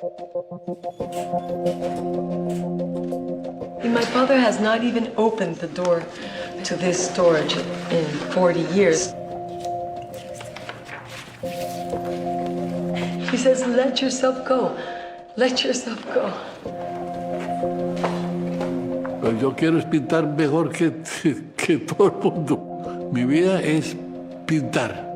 My father has not even opened the door to this storage in 40 years. He says, let yourself go. Let yourself go. Yo quiero es pintar mejor que todo el mundo. Mi vida es pintar.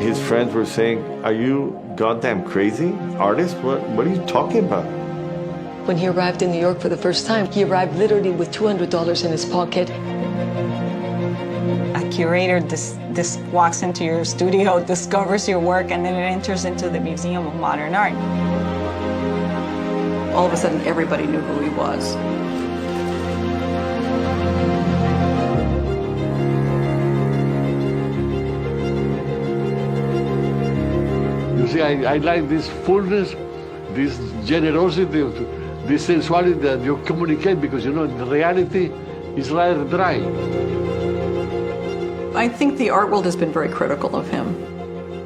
His friends were saying, are you goddamn crazy? Artist? What are you talking about? When he arrived in New York for the first time, he arrived literally with $200 in his pocket. A curator this walks into your studio, discovers your work, and then it enters into the Museum of Modern Art. All of a sudden, everybody knew who he was. You see, I like this fullness, this generosity, this sensuality that you communicate, because, you know, the reality is rather dry. I think the art world has been very critical of him.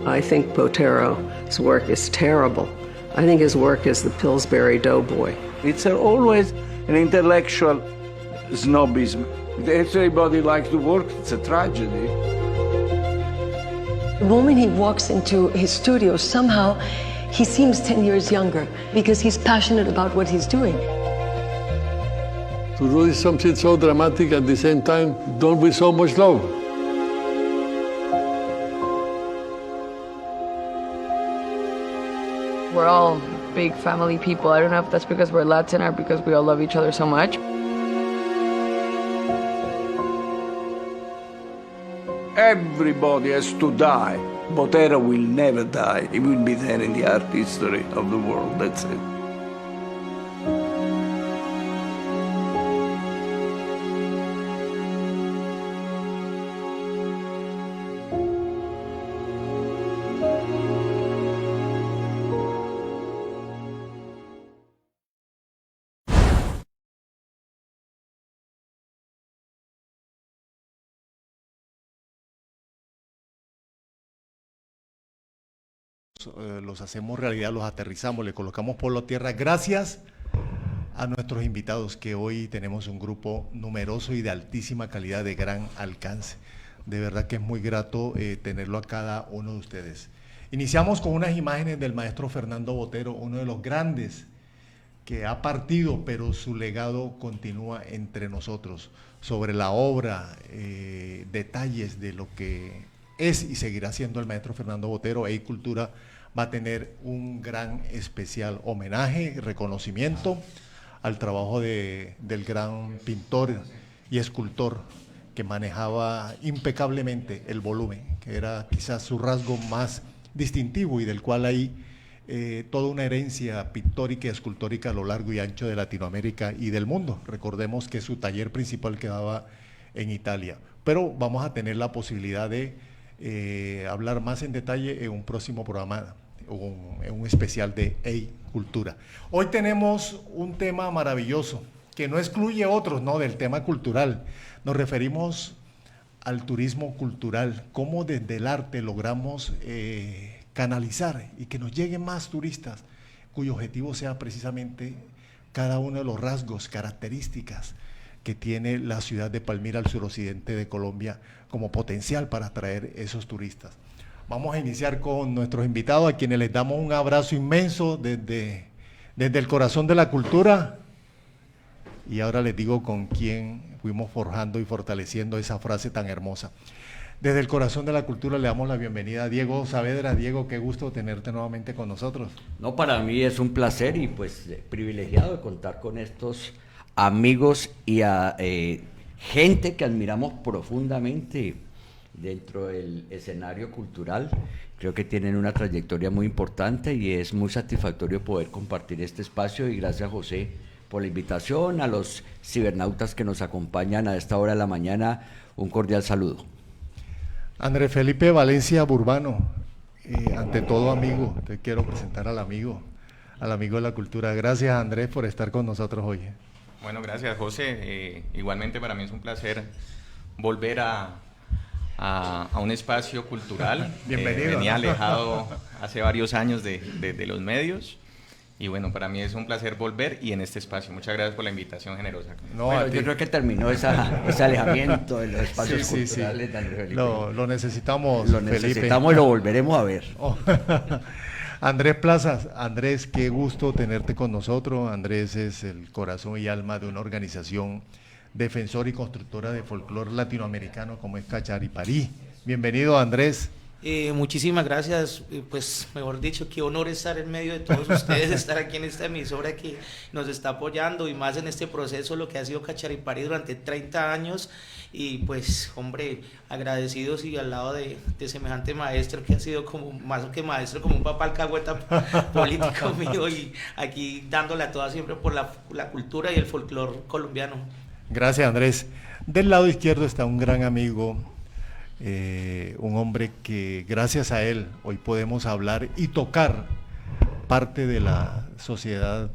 I think Botero's work is terrible. I think his work is the Pillsbury Doughboy. It's always an intellectual snobism. If everybody likes to work, it's a tragedy. The moment he walks into his studio, somehow he seems 10 years younger because he's passionate about what he's doing. To do something so dramatic at the same time, done with so much love. We're all big family people. I don't know if that's because we're Latin or because we all love each other so much. Everybody has to die. Botero will never die. He will be there in the art history of the world. That's it. Los hacemos realidad, los aterrizamos, le colocamos por la tierra, gracias a nuestros invitados, que hoy tenemos un grupo numeroso y de altísima calidad, de gran alcance. De verdad que es muy grato tenerlo a cada uno de ustedes. Iniciamos con unas imágenes del maestro Fernando Botero, uno de los grandes que ha partido, pero su legado continúa entre nosotros. Sobre la obra, detalles de lo que es y seguirá siendo el maestro Fernando Botero, EI Cultura va a tener un gran especial homenaje, reconocimiento al trabajo del gran pintor y escultor que manejaba impecablemente el volumen, que era quizás su rasgo más distintivo y del cual hay toda una herencia pictórica y escultórica a lo largo y ancho de Latinoamérica y del mundo. Recordemos que su taller principal quedaba en Italia, pero vamos a tener la posibilidad de hablar más en detalle en un próximo programa, en un especial de EI Cultura. Hoy tenemos un tema maravilloso que no excluye otros, ¿no?, del tema cultural. Nos referimos al turismo cultural, cómo desde el arte logramos canalizar y que nos lleguen más turistas, cuyo objetivo sea precisamente cada uno de los rasgos, características que tiene la ciudad de Palmira al suroccidente de Colombia como potencial para atraer esos turistas. Vamos a iniciar con nuestros invitados, a quienes les damos un abrazo inmenso desde el corazón de la cultura. Y ahora les digo con quién fuimos forjando y fortaleciendo esa frase tan hermosa. Desde el corazón de la cultura le damos la bienvenida a Diego Saavedra. Diego, qué gusto tenerte nuevamente con nosotros. No, para mí es un placer y pues privilegiado de contar con estos amigos y a gente que admiramos profundamente dentro del escenario cultural. Creo que tienen una trayectoria muy importante y es muy satisfactorio poder compartir este espacio, y gracias, José, por la invitación. A los cibernautas que nos acompañan a esta hora de la mañana, un cordial saludo. Andrés Felipe Valencia Burbano, ante todo, amigo, te quiero presentar al amigo de la cultura. Gracias, Andrés, por estar con nosotros hoy. Bueno, gracias, José. Igualmente para mí es un placer volver a a un espacio cultural. Bienvenido. Venía alejado hace varios años de los medios. Y bueno, para mí es un placer volver y en este espacio. Muchas gracias por la invitación generosa. No, Bueno, yo creo que terminó ese alejamiento de los espacios culturales de Andrés Felipe. Lo necesitamos, Lo Felipe. necesitamos y lo volveremos a ver. Oh. Andrés Plazas, Andrés, qué gusto tenerte con nosotros. Andrés es el corazón y alma de una organización defensora y constructora de folclore latinoamericano como es Cachariparí. Bienvenido, Andrés. Muchísimas gracias, pues mejor dicho, qué honor estar en medio de todos ustedes, estar aquí en esta emisora que nos está apoyando y más en este proceso, lo que ha sido Cachariparí durante 30 años y pues hombre, agradecidos y al lado de semejante maestro que ha sido como más que maestro, como un papá alcahueta político mío y aquí dándole a toda siempre por la cultura y el folclore colombiano. Gracias, Andrés. Del lado izquierdo está un gran amigo, un hombre que gracias a él hoy podemos hablar y tocar parte de la sociedad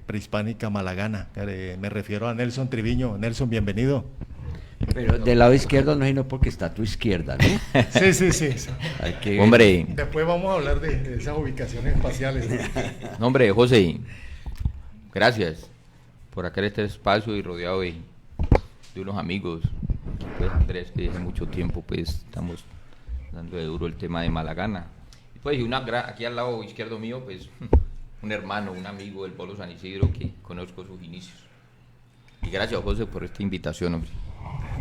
prehispánica malagana. Me refiero a Nelson Triviño. Nelson, bienvenido. Pero del lado izquierdo no es sino porque está a tu izquierda, ¿no? Sí. Hombre. Después vamos a hablar de esas ubicaciones espaciales. No, hombre, José, gracias por acá este espacio y rodeado de unos amigos. Pues Andrés, que desde mucho tiempo pues estamos dando de duro el tema de Malagana. Pues y aquí al lado izquierdo mío, pues un hermano, un amigo del Polo San Isidro que conozco sus inicios. Y gracias, José, por esta invitación, hombre.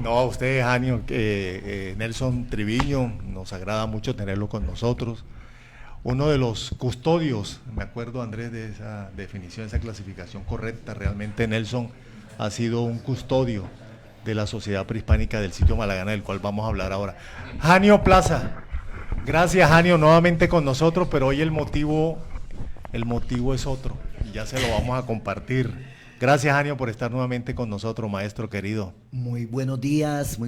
No, a usted, Janio, Nelson Triviño, nos agrada mucho tenerlo con nosotros. Uno de los custodios, me acuerdo, Andrés, de esa definición, esa clasificación correcta. Realmente Nelson ha sido un custodio de la sociedad prehispánica del sitio Malagana, del cual vamos a hablar ahora. Janio Plaza, gracias, Janio, nuevamente con nosotros, pero hoy el motivo es otro, y ya se lo vamos a compartir. Gracias, Janio, por estar nuevamente con nosotros, maestro querido. Muy buenos días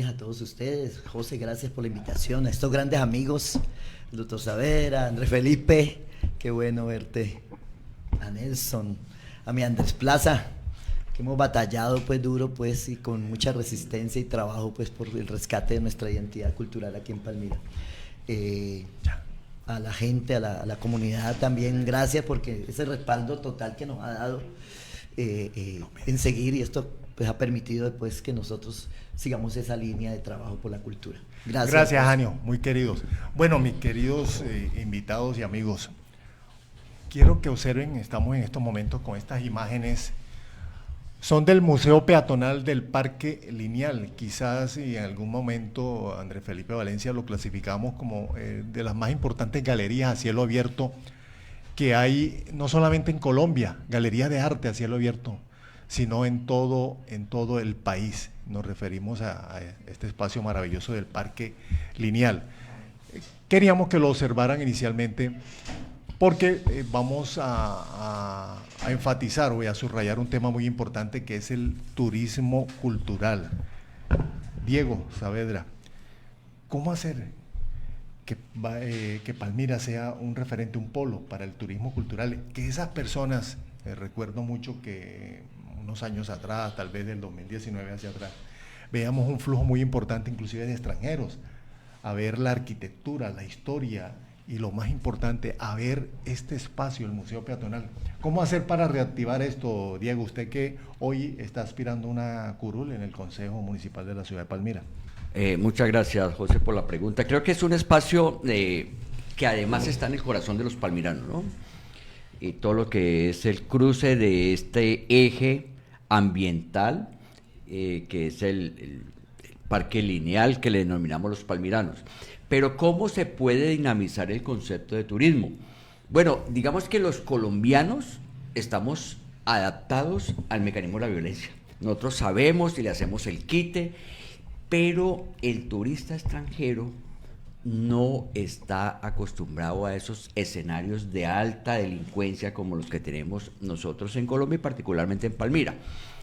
a todos ustedes. José, gracias por la invitación, a estos grandes amigos, el doctor Savera, Andrés Felipe, qué bueno verte, a Nelson, a mi Andrés Plaza, que hemos batallado pues duro pues y con mucha resistencia y trabajo pues por el rescate de nuestra identidad cultural aquí en Palmira. A la gente, a la comunidad también, gracias porque ese respaldo total que nos ha dado en seguir, y esto pues ha permitido después que nosotros sigamos esa línea de trabajo por la cultura. Gracias. Gracias, Janio, muy queridos. Bueno, mis queridos invitados y amigos, quiero que observen, estamos en estos momentos con estas imágenes. Son del Museo Peatonal del Parque Lineal. Quizás y en algún momento Andrés Felipe Valencia lo clasificamos como de las más importantes galerías a cielo abierto que hay, no solamente en Colombia, galerías de arte a cielo abierto, sino en todo el país. Nos referimos a este espacio maravilloso del Parque Lineal. Queríamos que lo observaran inicialmente porque vamos a enfatizar, voy a subrayar un tema muy importante que es el turismo cultural. Diego Saavedra, ¿cómo hacer que Palmira sea un referente, un polo para el turismo cultural? Que esas personas, recuerdo mucho que unos años atrás, tal vez del 2019 hacia atrás, veíamos un flujo muy importante inclusive de extranjeros a ver la arquitectura, la historia, y lo más importante, a ver este espacio, el Museo Peatonal. ¿Cómo hacer para reactivar esto, Diego? Usted que hoy está aspirando una curul en el Consejo Municipal de la Ciudad de Palmira. Muchas gracias, José, por la pregunta. Creo que es un espacio que además está en el corazón de los palmiranos, ¿no? Y todo lo que es el cruce de este eje ambiental, que es el parque lineal que le denominamos los palmiranos. Pero ¿cómo se puede dinamizar el concepto de turismo? Bueno, digamos que los colombianos estamos adaptados al mecanismo de la violencia. Nosotros sabemos y le hacemos el quite, pero el turista extranjero no está acostumbrado a esos escenarios de alta delincuencia como los que tenemos nosotros en Colombia y particularmente en Palmira.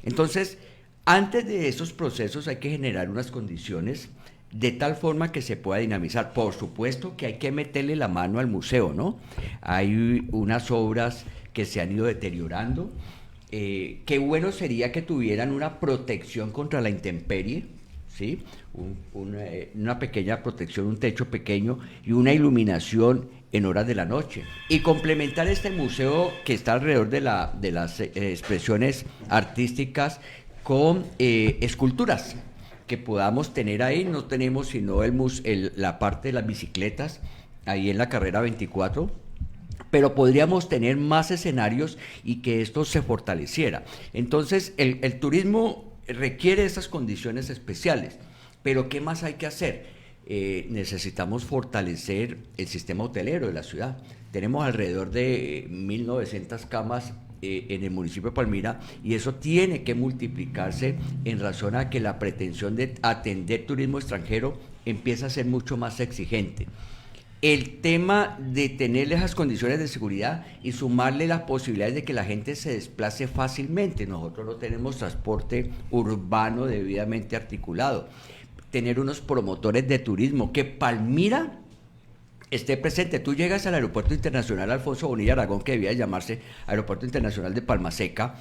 Entonces, antes de esos procesos hay que generar unas condiciones de tal forma que se pueda dinamizar. Por supuesto que hay que meterle la mano al museo, ¿no? Hay unas obras que se han ido deteriorando. Qué bueno sería que tuvieran una protección contra la intemperie, ¿sí? Una pequeña protección, un techo pequeño y una iluminación en horas de la noche. Y complementar este museo que está alrededor de las expresiones artísticas con esculturas que podamos tener ahí. No tenemos sino la parte de las bicicletas ahí en la carrera 24, pero podríamos tener más escenarios y que esto se fortaleciera. Entonces, el turismo requiere esas condiciones especiales, pero ¿qué más hay que hacer? Necesitamos fortalecer el sistema hotelero de la ciudad. Tenemos alrededor de 1.900 camas en el municipio de Palmira, y eso tiene que multiplicarse en razón a que la pretensión de atender turismo extranjero empieza a ser mucho más exigente. El tema de tener esas condiciones de seguridad y sumarle las posibilidades de que la gente se desplace fácilmente. Nosotros no tenemos transporte urbano debidamente articulado. Tener unos promotores de turismo, que Palmira esté presente. Tú llegas al Aeropuerto Internacional Alfonso Bonilla Aragón, que debía llamarse Aeropuerto Internacional de Palmaseca,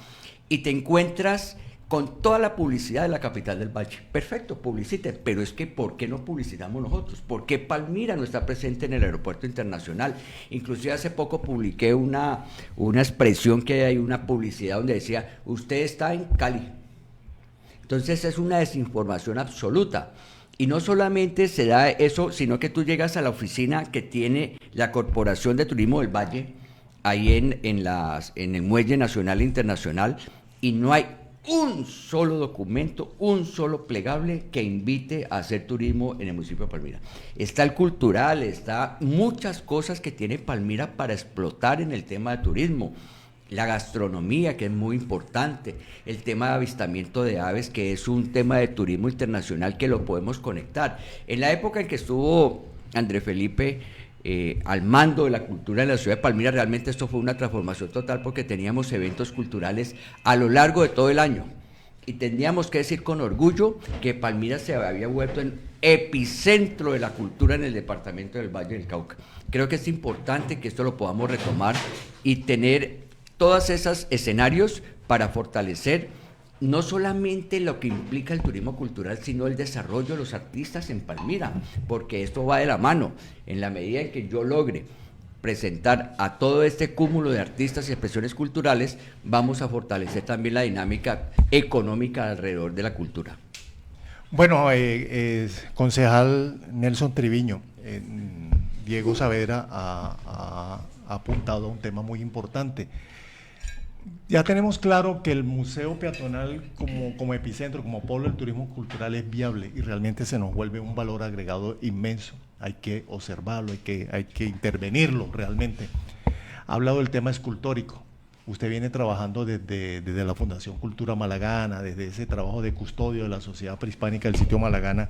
y te encuentras con toda la publicidad de la capital del Valle. Perfecto, publiciten, pero es que ¿por qué no publicitamos nosotros? ¿Por qué Palmira no está presente en el Aeropuerto Internacional? Inclusive hace poco publiqué una expresión que hay, una publicidad donde decía, usted está en Cali. Entonces es una desinformación absoluta. Y no solamente se da eso, sino que tú llegas a la oficina que tiene la Corporación de Turismo del Valle, ahí en el Muelle Nacional e Internacional, y no hay un solo documento, un solo plegable que invite a hacer turismo en el municipio de Palmira. Está el cultural, está muchas cosas que tiene Palmira para explotar en el tema de turismo. La gastronomía, que es muy importante, el tema de avistamiento de aves, que es un tema de turismo internacional que lo podemos conectar. En la época en que estuvo Andrés Felipe al mando de la cultura en la ciudad de Palmira, realmente esto fue una transformación total, porque teníamos eventos culturales a lo largo de todo el año. Y tendríamos que decir con orgullo que Palmira se había vuelto en epicentro de la cultura en el departamento del Valle del Cauca. Creo que es importante que esto lo podamos retomar y tener todos esos escenarios para fortalecer no solamente lo que implica el turismo cultural, sino el desarrollo de los artistas en Palmira, porque esto va de la mano. En la medida en que yo logre presentar a todo este cúmulo de artistas y expresiones culturales, vamos a fortalecer también la dinámica económica alrededor de la cultura. Bueno, concejal Nelson Triviño, Diego Saavedra ha apuntado a un tema muy importante. Ya tenemos claro que el Museo Peatonal como epicentro, como polo del turismo cultural es viable y realmente se nos vuelve un valor agregado inmenso. Hay que observarlo, hay que intervenirlo realmente. Ha hablado del tema escultórico. Usted viene trabajando desde la Fundación Cultura Malagana, desde ese trabajo de custodio de la Sociedad Prehispánica del Sitio Malagana,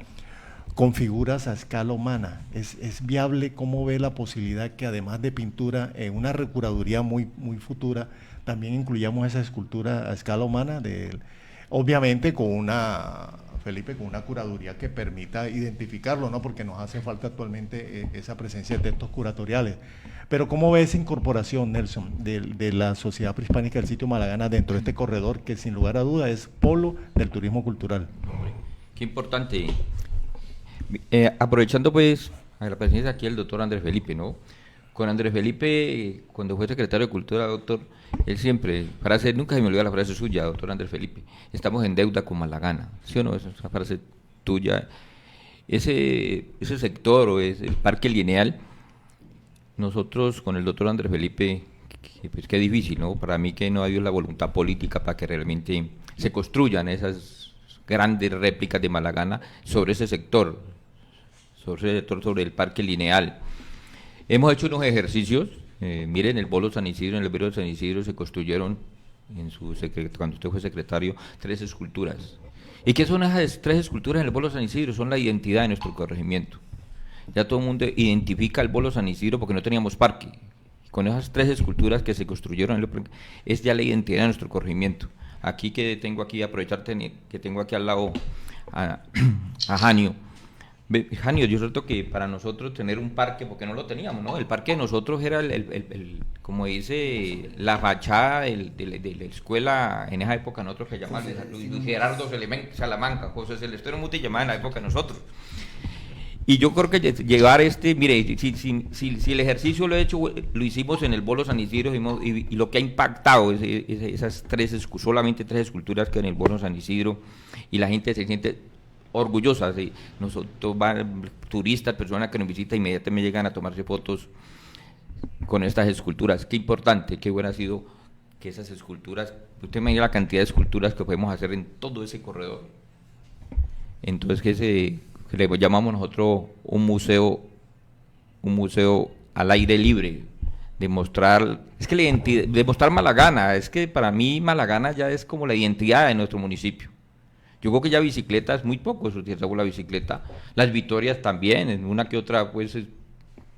con figuras a escala humana. ¿Es viable? ¿Cómo ve la posibilidad que además de pintura, en una recuraduría muy futura, también incluyamos esa escultura a escala humana? Obviamente con una curaduría que permita identificarlo, ¿no? Porque nos hace falta actualmente esa presencia de textos curatoriales. Pero ¿cómo ve esa incorporación, Nelson, de la Sociedad Prehispánica del Sitio Malagana dentro de este corredor que sin lugar a duda es polo del turismo cultural? Qué importante. Aprovechando pues a la presencia aquí el doctor Andrés Felipe, ¿no? Con Andrés Felipe, cuando fue secretario de Cultura, doctor, él siempre, nunca se me olvida la frase suya, doctor Andrés Felipe, estamos en deuda con Malagana, ¿sí o no? Esa frase tuya. Ese sector o ese Parque Lineal, nosotros con el doctor Andrés Felipe, pues qué difícil, ¿no? Para mí que no ha habido la voluntad política para que realmente se construyan esas grandes réplicas de Malagana sobre ese sector, sobre el Parque Lineal. Hemos hecho unos ejercicios, miren el Bolo San Isidro, en el Bolo San Isidro se construyeron, cuando usted fue secretario, 3 esculturas. ¿Y qué son esas 3 esculturas en el Bolo San Isidro? Son la identidad de nuestro corregimiento. Ya todo el mundo identifica el Bolo San Isidro porque no teníamos parque. Con esas 3 esculturas que se construyeron, es ya la identidad de nuestro corregimiento. Aquí aprovecharte que tengo aquí al lado a Janio, Janio, yo siento que para nosotros tener un parque, porque no lo teníamos, ¿no? El parque de nosotros era como dice, la fachada de la escuela en esa época, nosotros que llamaban Luis Gerardo Salamanca, José Celestino Muti llamaba en la época de nosotros. Y yo creo que llevar mire, si el ejercicio lo hicimos en el Bolo San Isidro y lo que ha impactado esas solamente tres esculturas que en el Bolo San Isidro, y la gente se siente orgullosa. Nosotros turistas, personas que nos visitan, inmediatamente llegan a tomarse fotos con estas esculturas. Qué importante, qué bueno ha sido que esas esculturas, usted me diga la cantidad de esculturas que podemos hacer en todo ese corredor. Entonces que le llamamos nosotros un museo al aire libre, demostrar Malagana. Es que para mí Malagana ya es como la identidad de nuestro municipio. Yo creo que ya bicicleta es muy poco, eso tiene la bicicleta, las Vitorias también, en una que otra pues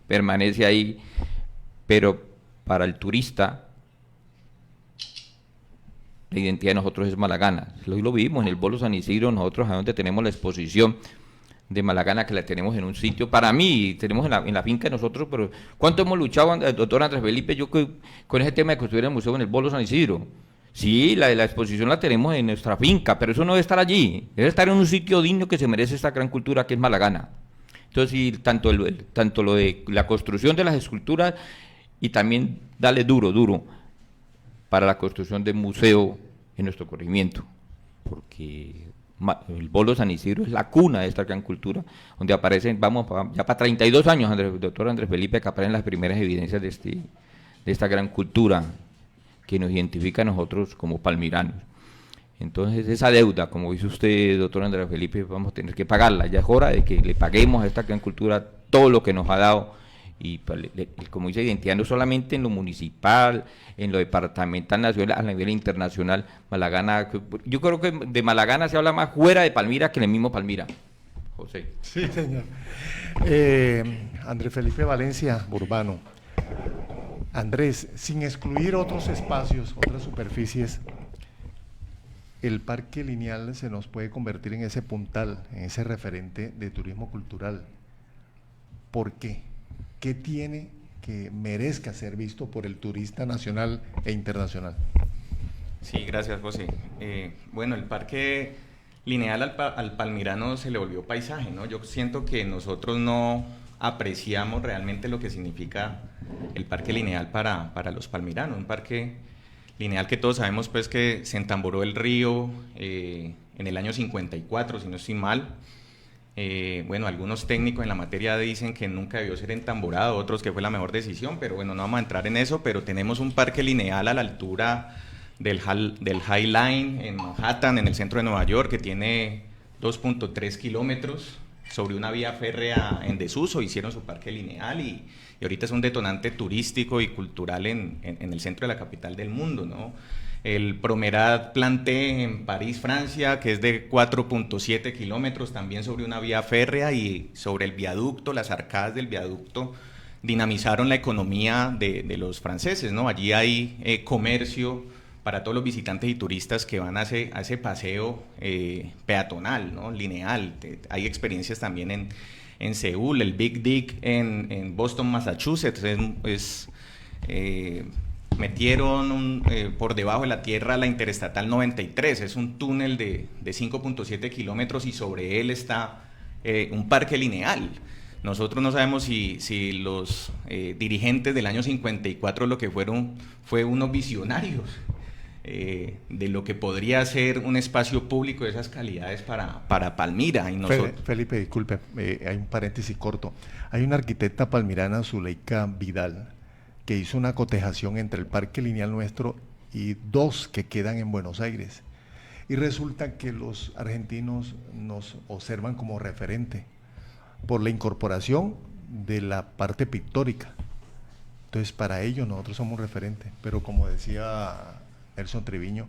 permanece ahí, pero para el turista la identidad de nosotros es Malagana. Hoy lo vimos en el Bolo San Isidro, nosotros a donde tenemos la exposición de Malagana, que la tenemos en un sitio, para mí, tenemos en la finca de nosotros, pero ¿cuánto hemos luchado, doctor Andrés Felipe, con ese tema de construir el museo en el Bolo San Isidro? Sí, la exposición la tenemos en nuestra finca, pero eso no debe estar allí, debe estar en un sitio digno que se merece esta gran cultura que es Malagana. Entonces, sí, tanto lo de la construcción de las esculturas y también darle duro para la construcción del museo en nuestro corregimiento, porque el Bolo San Isidro es la cuna de esta gran cultura, donde aparecen, ya para 32 años, doctor Andrés Felipe, que aparecen las primeras evidencias de esta gran cultura que nos identifica a nosotros como palmiranos. Entonces, esa deuda, como dice usted, doctor Andrés Felipe, vamos a tener que pagarla. Ya es hora de que le paguemos a esta gran cultura todo lo que nos ha dado, y como dice, identidad no solamente en lo municipal, en lo departamental, nacional, a nivel internacional. Malagana, yo creo que de Malagana se habla más fuera de Palmira que en el mismo Palmira. José. Sí, señor. Andrés Felipe Valencia, Urbano. Andrés, sin excluir otros espacios, otras superficies, el Parque Lineal se nos puede convertir en ese puntal, en ese referente de turismo cultural. ¿Por qué? ¿Qué tiene que merezca ser visto por el turista nacional e internacional? Sí, gracias, José. Bueno, el Parque Lineal al palmirano se le volvió paisaje, ¿no? Yo siento que nosotros no apreciamos realmente lo que significa el Parque Lineal para los palmiranos. Un parque lineal que todos sabemos pues que se entamboró el río en el año 54, si no estoy mal. Bueno, algunos técnicos en la materia dicen que nunca debió ser entamborado, otros que fue la mejor decisión, pero bueno, no vamos a entrar en eso. Pero tenemos un parque lineal a la altura del High Line en Manhattan, en el centro de Nueva York, que tiene 2.3 kilómetros sobre una vía férrea en desuso. Hicieron su parque lineal y ahorita es un detonante turístico y cultural en el centro de la capital del mundo, ¿no? El Promenade Planté en París, Francia, que es de 4.7 kilómetros, también sobre una vía férrea, y sobre el viaducto, las arcadas del viaducto dinamizaron la economía de los franceses, ¿no? Allí hay comercio para todos los visitantes y turistas que van a ese paseo peatonal, ¿no? Lineal. Hay experiencias también en Seúl, el Big Dig en Boston, Massachusetts, metieron por debajo de la tierra la Interestatal 93, es un túnel de 5.7 kilómetros y sobre él está un parque lineal. Nosotros no sabemos si los dirigentes del año 54 lo que fue unos visionarios de lo que podría ser un espacio público de esas calidades para Palmira. Y Felipe, disculpe, hay un paréntesis corto. Hay una arquitecta palmirana, Zuleika Vidal, que hizo una cotejación entre el parque lineal nuestro y dos que quedan en Buenos Aires. Y resulta que los argentinos nos observan como referente por la incorporación de la parte pictórica. Entonces, para ellos nosotros somos referentes, pero como decía Nelson Triviño,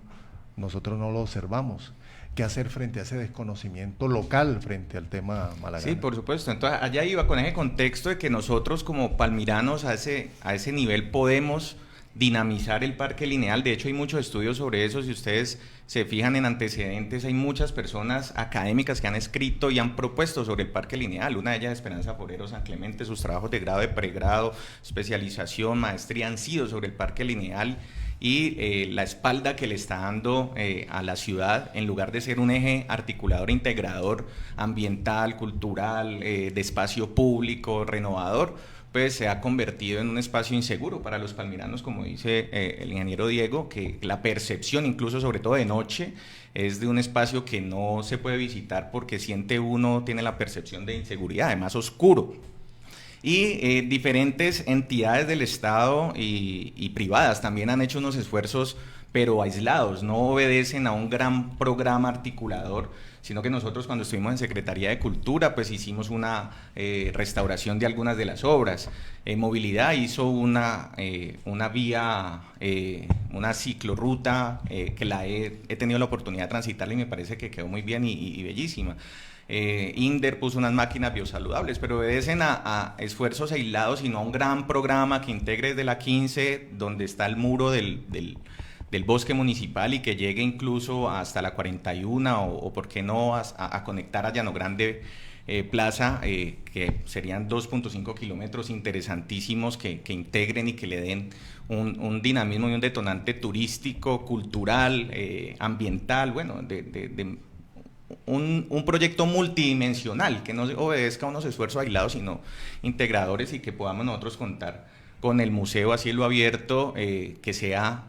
nosotros no lo observamos. ¿Qué hacer frente a ese desconocimiento local frente al tema Malagana? Sí, por supuesto. Entonces, allá iba con ese contexto de que nosotros como palmiranos a ese nivel podemos dinamizar el parque lineal. De hecho hay muchos estudios sobre eso, si ustedes se fijan en antecedentes, hay muchas personas académicas que han escrito y han propuesto sobre el parque lineal. Una de ellas, Esperanza Forero San Clemente, sus trabajos de grado, de pregrado, especialización, maestría han sido sobre el parque lineal y la espalda que le está dando a la ciudad, en lugar de ser un eje articulador, integrador, ambiental, cultural, de espacio público, renovador, pues se ha convertido en un espacio inseguro para los palmiranos, como dice el ingeniero Diego, que la percepción, incluso sobre todo de noche, es de un espacio que no se puede visitar porque tiene la percepción de inseguridad, además oscuro. Y diferentes entidades del Estado y privadas también han hecho unos esfuerzos, pero aislados, no obedecen a un gran programa articulador, sino que nosotros cuando estuvimos en Secretaría de Cultura, pues hicimos una restauración de algunas de las obras. Movilidad hizo una vía, una ciclorruta que he tenido la oportunidad de transitarla y me parece que quedó muy bien y bellísima. INDER puso unas máquinas biosaludables, pero obedecen a esfuerzos aislados y no a un gran programa que integre desde la 15, donde está el muro del bosque municipal y que llegue incluso hasta la 41 o por qué no a conectar a Llano Grande Plaza, que serían 2.5 kilómetros interesantísimos que integren y que le den un dinamismo y un detonante turístico, cultural, ambiental, bueno, un proyecto multidimensional que no obedezca a unos esfuerzos aislados sino integradores y que podamos nosotros contar con el museo a cielo abierto que sea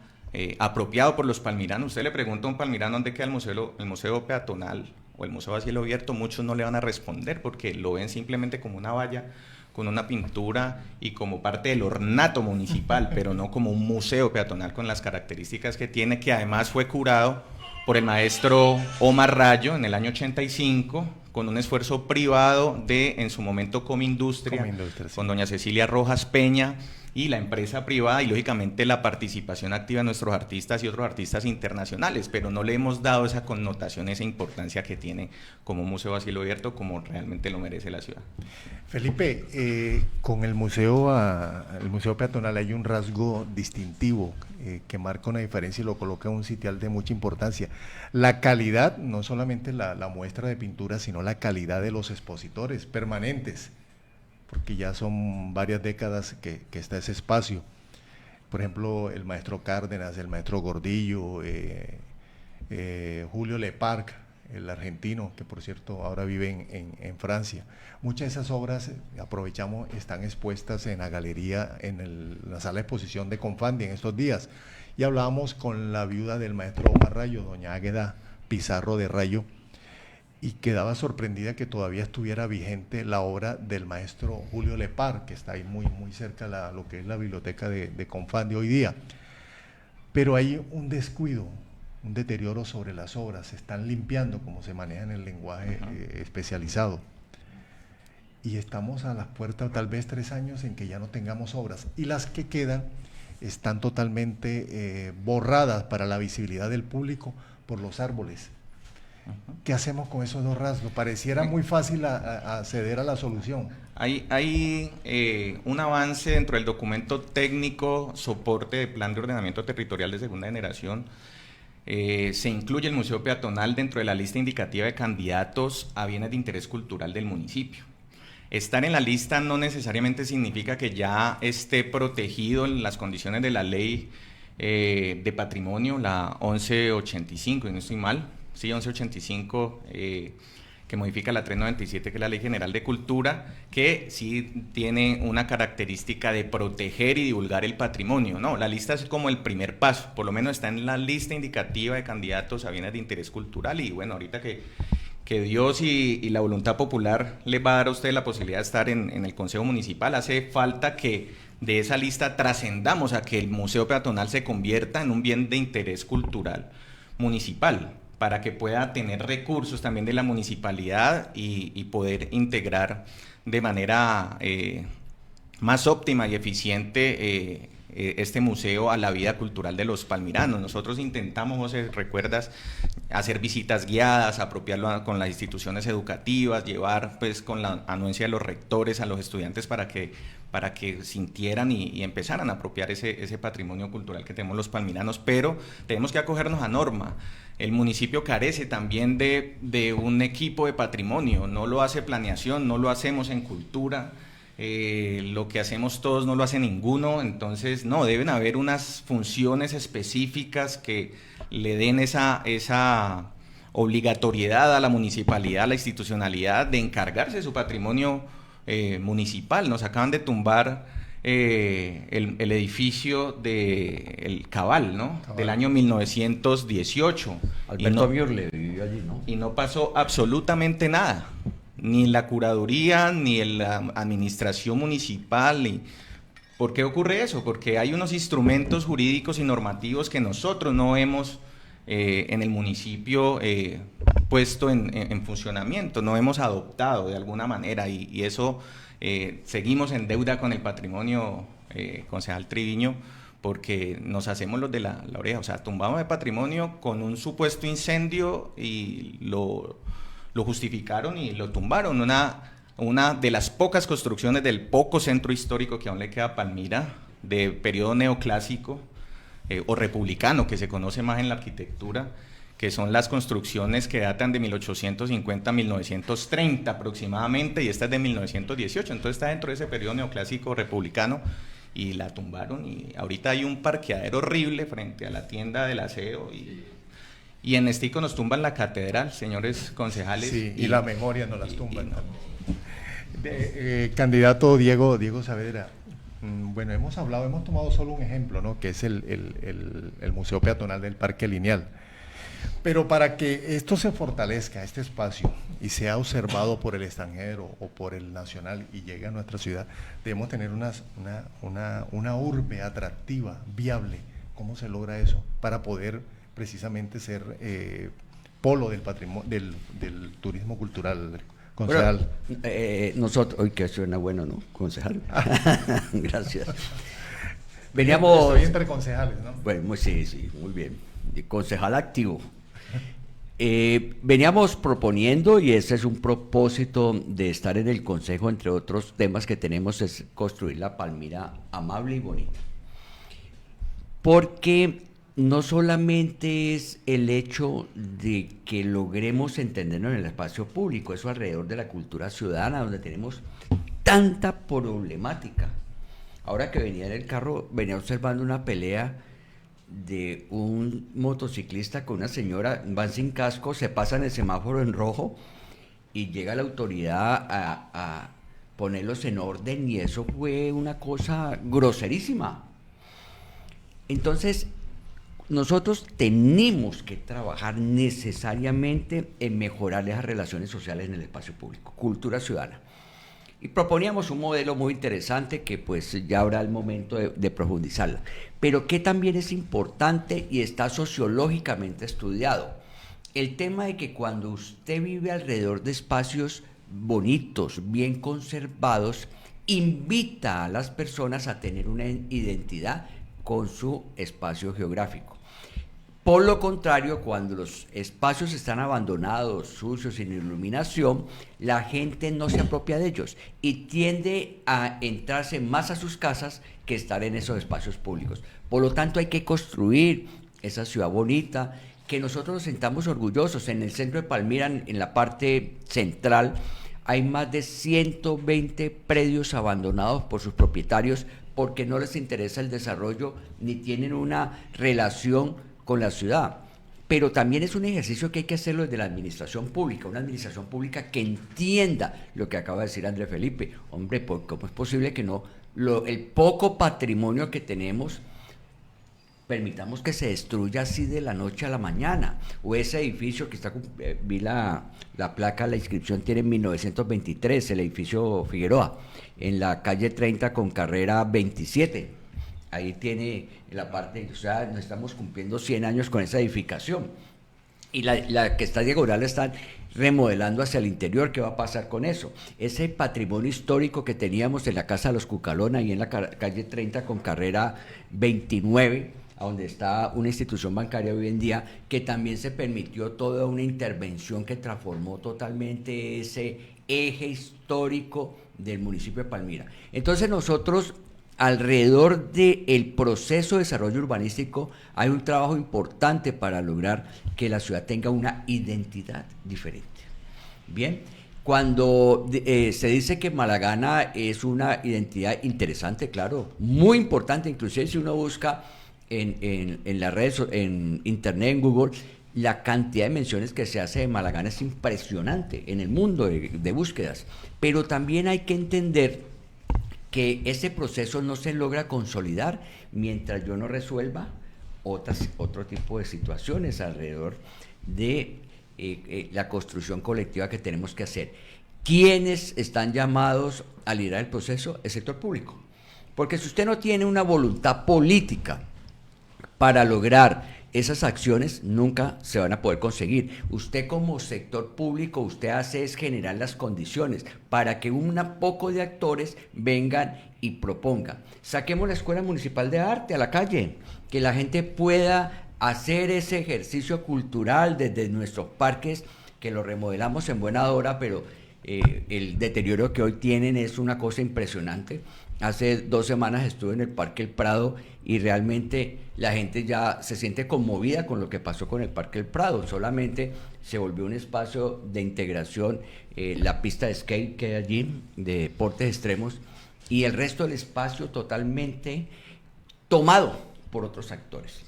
apropiado por los palmiranos. Usted le pregunta a un palmirano dónde queda el museo peatonal o el museo a cielo abierto, muchos no le van a responder porque lo ven simplemente como una valla con una pintura y como parte del ornato municipal, pero no como un museo peatonal con las características que tiene, que además fue curado por el maestro Omar Rayo en el año 85, con un esfuerzo privado en su momento Comindustria, sí, con doña Cecilia Rojas Peña y la empresa privada y lógicamente la participación activa de nuestros artistas y otros artistas internacionales, pero no le hemos dado esa connotación, esa importancia que tiene como un museo a cielo abierto como realmente lo merece la ciudad. Felipe, con el museo peatonal hay un rasgo distintivo que marca una diferencia y lo coloca en un sitial de mucha importancia. La calidad, no solamente la muestra de pintura, sino la calidad de los expositores permanentes, porque ya son varias décadas que está ese espacio. Por ejemplo, el maestro Cárdenas, el maestro Gordillo, Julio Leparc, el argentino, que por cierto ahora vive en Francia. Muchas de esas obras, aprovechamos, están expuestas en la galería, en la sala de exposición de Confandi en estos días. Y hablábamos con la viuda del maestro Omar Rayo, doña Águeda Pizarro de Rayo, y quedaba sorprendida que todavía estuviera vigente la obra del maestro Julio Leparc, que está ahí muy cerca a lo que es la biblioteca de Confandi hoy día. Pero hay un descuido, un deterioro sobre las obras, se están limpiando, como se maneja en el lenguaje especializado. Y estamos a las puertas, tal vez 3 años, en que ya no tengamos obras. Y las que quedan están totalmente borradas para la visibilidad del público por los árboles. ¿Qué hacemos con esos dos rasgos? Pareciera muy fácil acceder a la solución. Hay un avance dentro del documento técnico soporte de Plan de Ordenamiento Territorial de Segunda Generación. Se incluye el Museo Peatonal dentro de la lista indicativa de candidatos a bienes de interés cultural del municipio. Estar en la lista no necesariamente significa que ya esté protegido en las condiciones de la ley de patrimonio, la 1185, y no estoy mal, sí, 1185, que modifica la 397, que es la Ley General de Cultura, que sí tiene una característica de proteger y divulgar el patrimonio. No, la lista es como el primer paso, por lo menos está en la lista indicativa de candidatos a bienes de interés cultural, y bueno, ahorita que Dios y la voluntad popular le va a dar a usted la posibilidad de estar en el Consejo Municipal, hace falta que de esa lista trascendamos a que el Museo Peatonal se convierta en un bien de interés cultural municipal, para que pueda tener recursos también de la municipalidad y poder integrar de manera más óptima y eficiente este museo a la vida cultural de los palmiranos. Nosotros intentamos, José, recuerdas, hacer visitas guiadas, apropiarlo con las instituciones educativas, llevar pues con la anuencia de los rectores a los estudiantes para que para que sintieran y empezaran a apropiar ese patrimonio cultural que tenemos los palmiranos, pero tenemos que acogernos a norma. El municipio carece también de un equipo de patrimonio, no lo hace planeación, no lo hacemos en cultura, lo que hacemos todos no lo hace ninguno, entonces no, deben haber unas funciones específicas que le den esa obligatoriedad a la municipalidad, a la institucionalidad de encargarse de su patrimonio municipal. Nos acaban de tumbar el edificio del Cabal, ¿no? Cabal. Del año 1918. Alberto Miurle vivió allí, ¿no? Y no pasó absolutamente nada, ni la curaduría, ni la administración municipal. ¿Por qué ocurre eso? Porque hay unos instrumentos jurídicos y normativos que nosotros no hemos en el municipio puesto en funcionamiento, no hemos adoptado de alguna manera, y eso seguimos en deuda con el patrimonio, concejal Triviño, porque nos hacemos los de la oreja, o sea, tumbamos el patrimonio con un supuesto incendio y lo justificaron y lo tumbaron. Una de las pocas construcciones del poco centro histórico que aún le queda a Palmira, de periodo neoclásico o republicano, que se conoce más en la arquitectura, que son las construcciones que datan de 1850 a 1930 aproximadamente, y esta es de 1918, entonces está dentro de ese periodo neoclásico republicano, y la tumbaron, y ahorita hay un parqueadero horrible frente a la tienda del aseo, y en Estico nos tumban la catedral, señores concejales. Sí, y la memoria nos las tumban. Candidato Diego Saavedra, bueno, hemos tomado solo un ejemplo, ¿no? Que es el Museo Peatonal del Parque Lineal. Pero para que esto se fortalezca, este espacio, y sea observado por el extranjero o por el nacional y llegue a nuestra ciudad, debemos tener una urbe atractiva, viable. ¿Cómo se logra eso? Para poder precisamente ser polo del patrimonio, del turismo cultural, concejal. Bueno, nosotros, hoy que suena bueno, ¿no? Concejal. Gracias. Veníamos... Estoy entre concejales, ¿no? Bueno, sí, muy bien. Concejal activo. Veníamos proponiendo, y ese es un propósito de estar en el Consejo, entre otros temas que tenemos, es construir la Palmira amable y bonita. Porque no solamente es el hecho de que logremos entendernos en el espacio público, eso alrededor de la cultura ciudadana, donde tenemos tanta problemática. Ahora que venía en el carro, venía observando una pelea de un motociclista con una señora, van sin casco, se pasan el semáforo en rojo y llega la autoridad a ponerlos en orden, y eso fue una cosa groserísima. Entonces, nosotros tenemos que trabajar necesariamente en mejorar esas relaciones sociales en el espacio público, cultura ciudadana. Y proponíamos un modelo muy interesante que pues ya habrá el momento de profundizarla, pero que también es importante y está sociológicamente estudiado. El tema de que cuando usted vive alrededor de espacios bonitos, bien conservados, invita a las personas a tener una identidad con su espacio geográfico. Por lo contrario, cuando los espacios están abandonados, sucios, sin iluminación, la gente no se apropia de ellos y tiende a entrarse más a sus casas que estar en esos espacios públicos. Por lo tanto, hay que construir esa ciudad bonita, que nosotros nos sintamos orgullosos. En el centro de Palmira, en la parte central, hay más de 120 predios abandonados por sus propietarios porque no les interesa el desarrollo ni tienen una relación con la ciudad. Pero también es un ejercicio que hay que hacerlo desde la administración pública, una administración pública que entienda lo que acaba de decir Andrés Felipe. Hombre, ¿cómo es posible que el poco patrimonio que tenemos permitamos que se destruya así de la noche a la mañana? O ese edificio que está, vi la placa, la inscripción tiene 1923, el edificio Figueroa, en la calle 30 con carrera 27. Ahí tiene la parte, o sea, nos estamos cumpliendo 100 años con esa edificación. Y la que está diagonal la están remodelando hacia el interior. ¿Qué va a pasar con eso? Ese patrimonio histórico que teníamos en la Casa de los Cucalona y en la calle 30 con carrera 29, a donde está una institución bancaria hoy en día, que también se permitió toda una intervención que transformó totalmente ese eje histórico del municipio de Palmira. Entonces nosotros, alrededor del proceso de desarrollo urbanístico, hay un trabajo importante para lograr que la ciudad tenga una identidad diferente. Bien, cuando se dice que Malagana es una identidad interesante, claro, muy importante, inclusive si uno busca en las redes, en internet, en Google, la cantidad de menciones que se hace de Malagana es impresionante en el mundo de búsquedas, pero también hay que entender que ese proceso no se logra consolidar mientras yo no resuelva otro tipo de situaciones alrededor de la construcción colectiva que tenemos que hacer. ¿Quiénes están llamados a liderar el proceso? El sector público. Porque si usted no tiene una voluntad política para lograr esas acciones, nunca se van a poder conseguir. Usted como sector público, usted hace es generar las condiciones para que un poco de actores vengan y propongan. Saquemos la Escuela Municipal de Arte a la calle, que la gente pueda hacer ese ejercicio cultural desde nuestros parques, que lo remodelamos en buena hora, pero el deterioro que hoy tienen es una cosa impresionante. Hace 2 semanas estuve en el Parque El Prado y realmente la gente ya se siente conmovida con lo que pasó con el Parque El Prado. Solamente se volvió un espacio de integración, la pista de skate que hay allí, de deportes extremos, y el resto del espacio totalmente tomado por otros actores.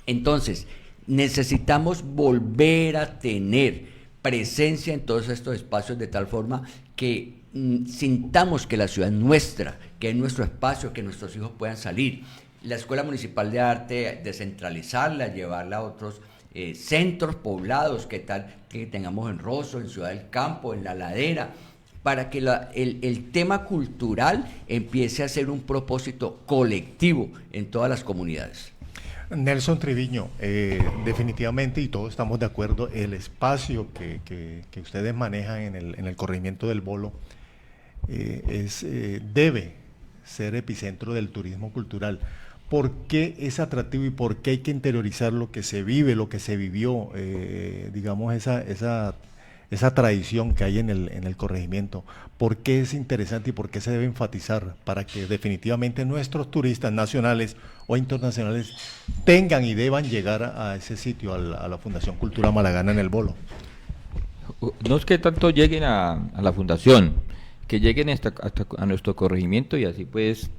Entonces, necesitamos volver a tener presencia en todos estos espacios de tal forma que sintamos que la ciudad es nuestra, que es nuestro espacio, que nuestros hijos puedan salir. La Escuela Municipal de Arte, descentralizarla, llevarla a otros centros poblados, que tengamos en Rosso, en Ciudad del Campo, en La Ladera, para que el tema cultural empiece a ser un propósito colectivo en todas las comunidades. Nelson Triviño, definitivamente, y todos estamos de acuerdo, el espacio que ustedes manejan en el corregimiento del Bolo debe ser epicentro del turismo cultural. ¿Por qué es atractivo y por qué hay que interiorizar lo que se vive, lo que se vivió, digamos, esa tradición que hay en el corregimiento? ¿Por qué es interesante y por qué se debe enfatizar para que definitivamente nuestros turistas nacionales o internacionales tengan y deban llegar a ese sitio, a la Fundación Cultura Malagana en el Bolo? No es que tanto lleguen a la fundación, que lleguen hasta a nuestro corregimiento y así pues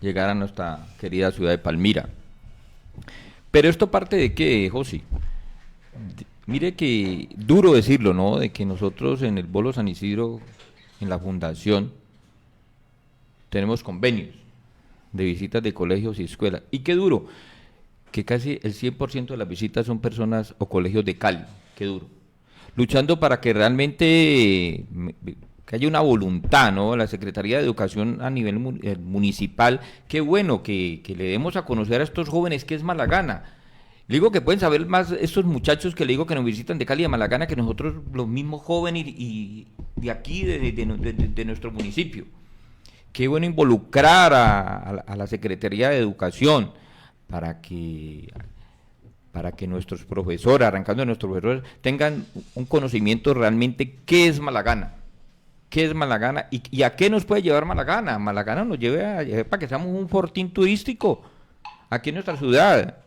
llegar a nuestra querida ciudad de Palmira. Pero esto parte de qué, José. Mire que duro decirlo, ¿no? De que nosotros en el Bolo San Isidro, en la fundación, tenemos convenios de visitas de colegios y escuelas. Y qué duro, que casi el 100% de las visitas son personas o colegios de Cali, qué duro. Luchando para que realmente que haya una voluntad, ¿no? La Secretaría de Educación a nivel municipal, qué bueno que le demos a conocer a estos jóvenes qué es Malagana. Le digo que pueden saber más estos muchachos que le digo que nos visitan de Cali y de Malagana que nosotros, los mismos jóvenes y de aquí, de nuestro municipio. Qué bueno involucrar a la Secretaría de Educación para que nuestros profesores, arrancando de nuestros profesores, tengan un conocimiento realmente qué es Malagana. ¿Qué es Malagana y a qué nos puede llevar Malagana? Malagana nos lleve para que seamos un fortín turístico aquí en nuestra ciudad.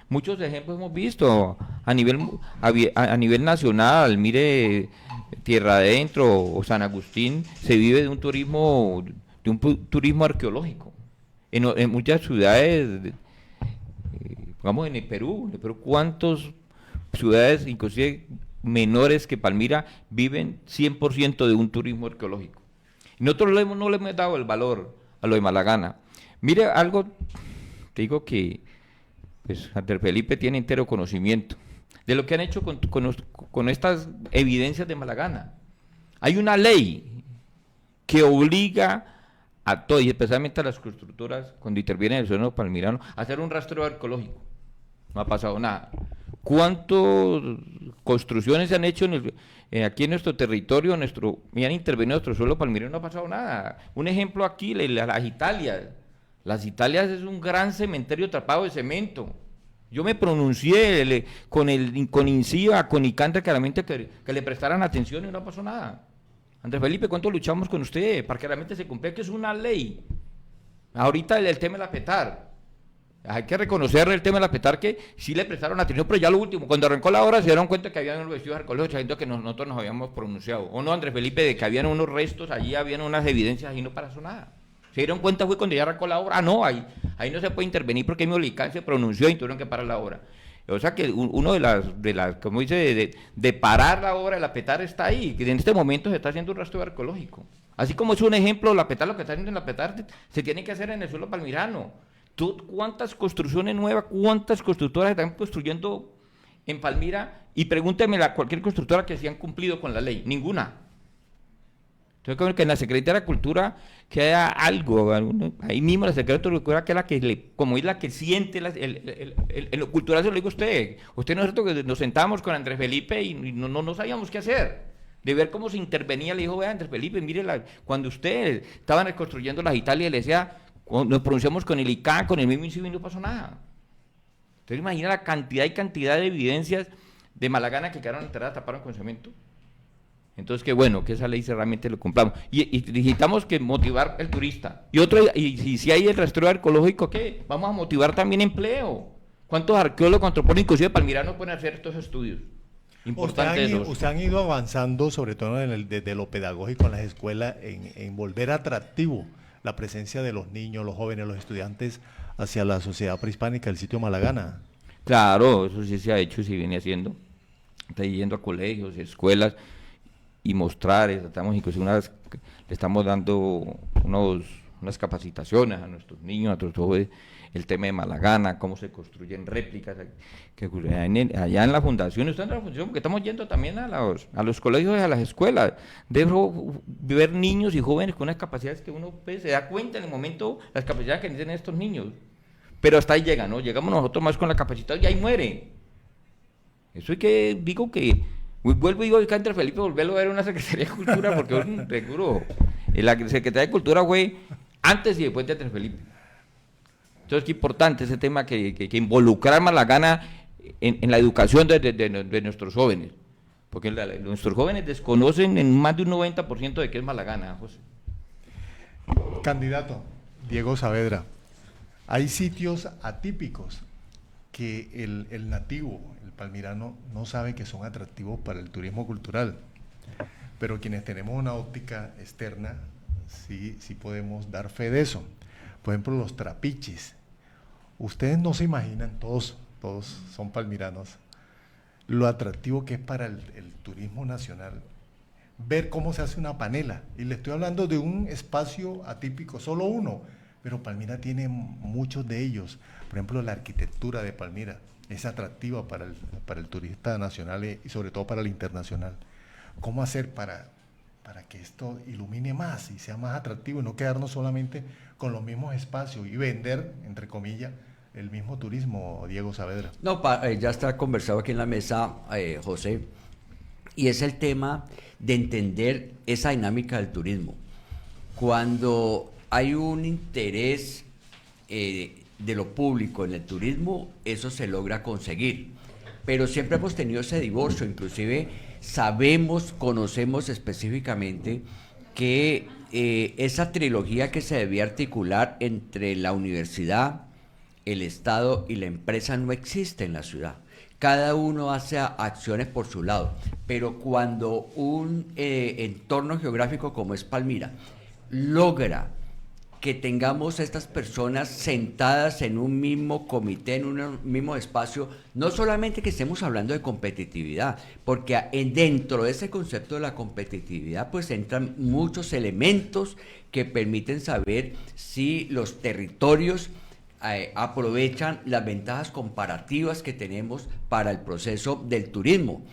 Muchos ejemplos hemos visto a nivel nacional. Mire, Tierra Adentro o San Agustín se vive de un turismo arqueológico. En muchas ciudades, digamos en el Perú, ¿cuántas ciudades, inclusive menores que Palmira, viven 100% de un turismo arqueológico? Y nosotros no le hemos dado el valor a lo de Malagana. Mire, algo, te digo que pues Andrés Felipe tiene entero conocimiento de lo que han hecho con estas evidencias de Malagana. Hay una ley que obliga a todos, y especialmente a las constructoras, cuando intervienen en el suelo palmirano, a hacer un rastreo arqueológico. No ha pasado nada. ¿Cuántas construcciones se han hecho aquí en nuestro territorio, y han intervenido en nuestro suelo palmirano? No ha pasado nada. Un ejemplo aquí, las Italias. Las Italias es un gran cementerio atrapado de cemento. Yo me pronuncié con INCIBA, con ICANTRA, claramente que le prestaran atención y no pasó nada. Andrés Felipe, ¿cuánto luchamos con usted para que realmente se cumpla que es una ley? Ahorita el tema de la PETAR. Hay que reconocer el tema de la PETAR que sí le prestaron atención, pero ya lo último, cuando arrancó la obra se dieron cuenta que habían unos vestidos arqueológicos sabiendo que nosotros nos habíamos pronunciado. O no, Andrés Felipe, de que habían unos restos, allí habían unas evidencias y no pasó nada. Se dieron cuenta fue cuando ya arrancó la obra. Ah, no, ahí no se puede intervenir porque Miolican se pronunció y tuvieron que parar la obra. O sea que uno de las como dice, de parar la obra de la PETAR está ahí, que en este momento se está haciendo un rastro arqueológico. Así como es un ejemplo, la PETAR, lo que está haciendo en la PETAR, se tiene que hacer en el suelo palmirano. ¿Cuántas construcciones nuevas, cuántas constructoras están construyendo en Palmira? Y pregúnteme a cualquier constructora que se han cumplido con la ley, ninguna. Entonces, creo que en la Secretaría de Cultura queda algo, ahí mismo la Secretaría de Cultura, que es la que, como es la que siente, en lo cultural se lo digo a usted. Nosotros que nos sentamos con Andrés Felipe y no sabíamos qué hacer. De ver cómo se intervenía, le dijo, vea Andrés Felipe, mire, cuando usted estaban reconstruyendo las Italias, le decía, nos pronunciamos con el ICANN, con el mismo INCIBE y no pasó nada. Entonces imagina la cantidad y cantidad de evidencias de Malagana que quedaron enterradas, taparon con cemento. Entonces, qué bueno que esa ley realmente lo cumplamos. Y necesitamos que motivar el turista. Y si hay el rastreo arqueológico, ¿qué? Vamos a motivar también empleo. ¿Cuántos arqueólogos, antropólogos, inclusive palmiranos pueden hacer estos estudios? Importantes. Usted han ido avanzando, sobre todo desde lo pedagógico en las escuelas, en volver atractivo la presencia de los niños, los jóvenes, los estudiantes hacia la sociedad prehispánica, el sitio Malagana. Claro, eso sí se ha hecho, se viene haciendo. Está yendo a colegios, escuelas, y mostrar, inclusive le estamos dando unas capacitaciones a nuestros niños, a nuestros jóvenes, el tema de Malagana, cómo se construyen réplicas, allá en la fundación, usted en la fundación, porque estamos yendo también a los colegios y a las escuelas, debo ver niños y jóvenes con unas capacidades que uno pues, se da cuenta en el momento, las capacidades que tienen estos niños, pero hasta ahí llegan, ¿no? Llegamos nosotros más con la capacidad y ahí muere. Eso es que digo que vuelvo y digo que Andrés Felipe volverlo a ver en una Secretaría de Cultura porque es un seguro. La Secretaría de Cultura fue antes y después de Andrés Felipe. Entonces qué importante ese tema que involucrar Malagana en la educación de nuestros jóvenes. Porque nuestros jóvenes desconocen en más de un 90% de qué es Malagana, José. Candidato Diego Saavedra, hay sitios atípicos que el nativo, el palmirano, no sabe que son atractivos para el turismo cultural, pero quienes tenemos una óptica externa sí podemos dar fe de eso. Por ejemplo, los trapiches. Ustedes no se imaginan, todos son palmiranos, lo atractivo que es para el turismo nacional ver cómo se hace una panela. Y le estoy hablando de un espacio atípico, solo uno, pero Palmira tiene muchos de ellos. Por ejemplo, la arquitectura de Palmira es atractiva para el turista nacional y sobre todo para el internacional. ¿Cómo hacer para que esto ilumine más y sea más atractivo y no quedarnos solamente con los mismos espacios y vender, entre comillas, el mismo turismo, Diego Saavedra? No, ya está conversado aquí en la mesa, José, y es el tema de entender esa dinámica del turismo. Cuando hay un interés de lo público en el turismo, eso se logra conseguir, pero siempre hemos tenido ese divorcio, inclusive conocemos específicamente que esa trilogía que se debía articular entre la universidad, el Estado y la empresa no existe en la ciudad. Cada uno hace acciones por su lado, pero cuando un entorno geográfico como es Palmira logra que tengamos estas personas sentadas en un mismo comité, en un mismo espacio, no solamente que estemos hablando de competitividad, porque dentro de ese concepto de la competitividad pues entran muchos elementos que permiten saber si los territorios aprovechan las ventajas comparativas que tenemos para el proceso del turismo.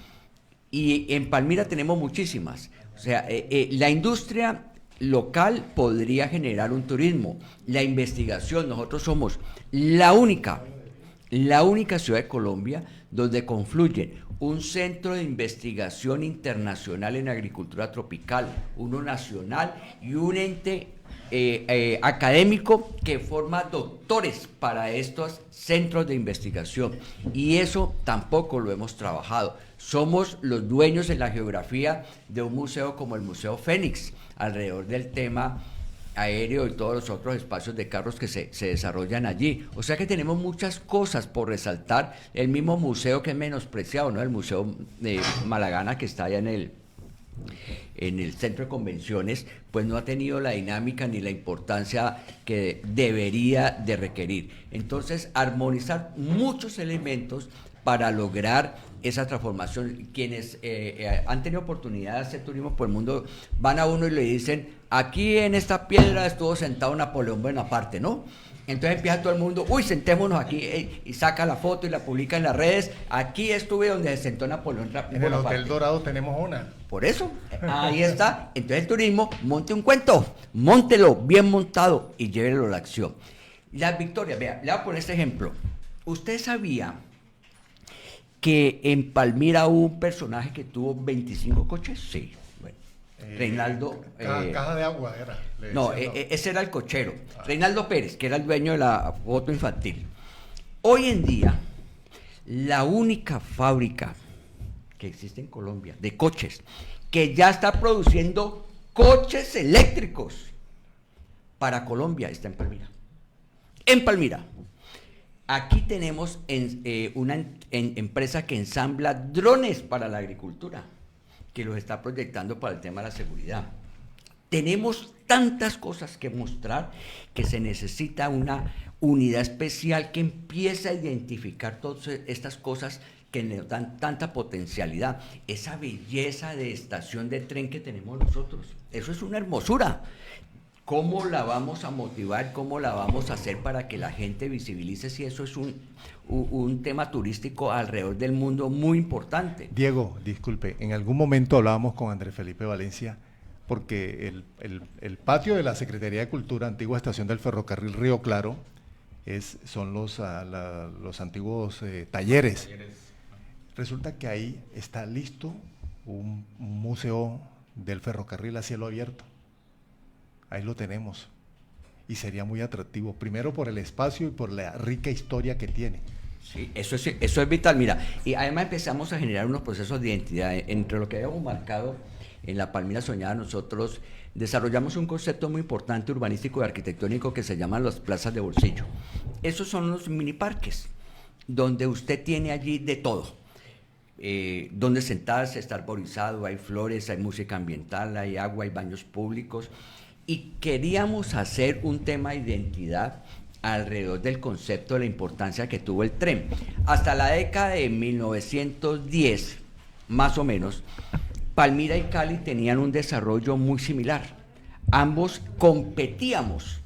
Y en Palmira tenemos muchísimas. O sea, la industria local podría generar un turismo. La investigación, nosotros somos la única ciudad de Colombia donde confluyen un centro de investigación internacional en agricultura tropical, uno nacional y un ente académico que forma doctores para estos centros de investigación, y eso tampoco lo hemos trabajado. Somos los dueños en la geografía de un museo como el Museo Fénix, alrededor del tema aéreo y todos los otros espacios de carros que se desarrollan allí. O sea que tenemos muchas cosas por resaltar. El mismo museo que es menospreciado, ¿no? El Museo de Malagana, que está allá en el centro de convenciones, pues no ha tenido la dinámica ni la importancia que debería de requerir. Entonces, armonizar muchos elementos para lograr esa transformación. Quienes han tenido oportunidad de hacer turismo por el mundo, van a uno y le dicen, aquí en esta piedra estuvo sentado Napoleón Bonaparte, ¿no? Entonces empieza todo el mundo, uy, sentémonos aquí, y saca la foto y la publica en las redes. Aquí estuve donde se sentó Napoleón Bonaparte. En el Hotel Dorado tenemos una. Por eso, ahí está. Entonces el turismo, monte un cuento, móntelo bien montado y llévelo a la acción. Las victorias, vea, le voy a poner este ejemplo. ¿Usted sabía que en Palmira hubo un personaje que tuvo 25 coches? Sí. Bueno, Reinaldo... caja de agua era. No, ese era el cochero. Reinaldo Pérez, que era el dueño de la foto infantil. Hoy en día, la única fábrica que existe en Colombia de coches que ya está produciendo coches eléctricos para Colombia está en Palmira. En Palmira. Aquí tenemos una empresa que ensambla drones para la agricultura, que los está proyectando para el tema de la seguridad. Tenemos tantas cosas que mostrar que se necesita una unidad especial que empiece a identificar todas estas cosas que nos dan tanta potencialidad. Esa belleza de estación de tren que tenemos nosotros, eso es una hermosura. ¿Cómo la vamos a motivar? ¿Cómo la vamos a hacer para que la gente visibilice si eso es un tema turístico alrededor del mundo muy importante? Diego, disculpe, en algún momento hablábamos con Andrés Felipe Valencia porque el patio de la Secretaría de Cultura, antigua estación del ferrocarril Río Claro, son los antiguos talleres. Resulta que ahí está listo un museo del ferrocarril a cielo abierto. Ahí lo tenemos y sería muy atractivo, primero por el espacio y por la rica historia que tiene. Sí, eso es vital, mira, y además empezamos a generar unos procesos de identidad. Entre lo que habíamos marcado en la Palmira Soñada, nosotros desarrollamos un concepto muy importante urbanístico y arquitectónico que se llaman las plazas de bolsillo. Esos son los mini parques, donde usted tiene allí de todo. Donde sentarse, está arborizado, hay flores, hay música ambiental, hay agua, hay baños públicos. Y queríamos hacer un tema de identidad alrededor del concepto de la importancia que tuvo el tren. Hasta la década de 1910, más o menos, Palmira y Cali tenían un desarrollo muy similar. Ambos competíamos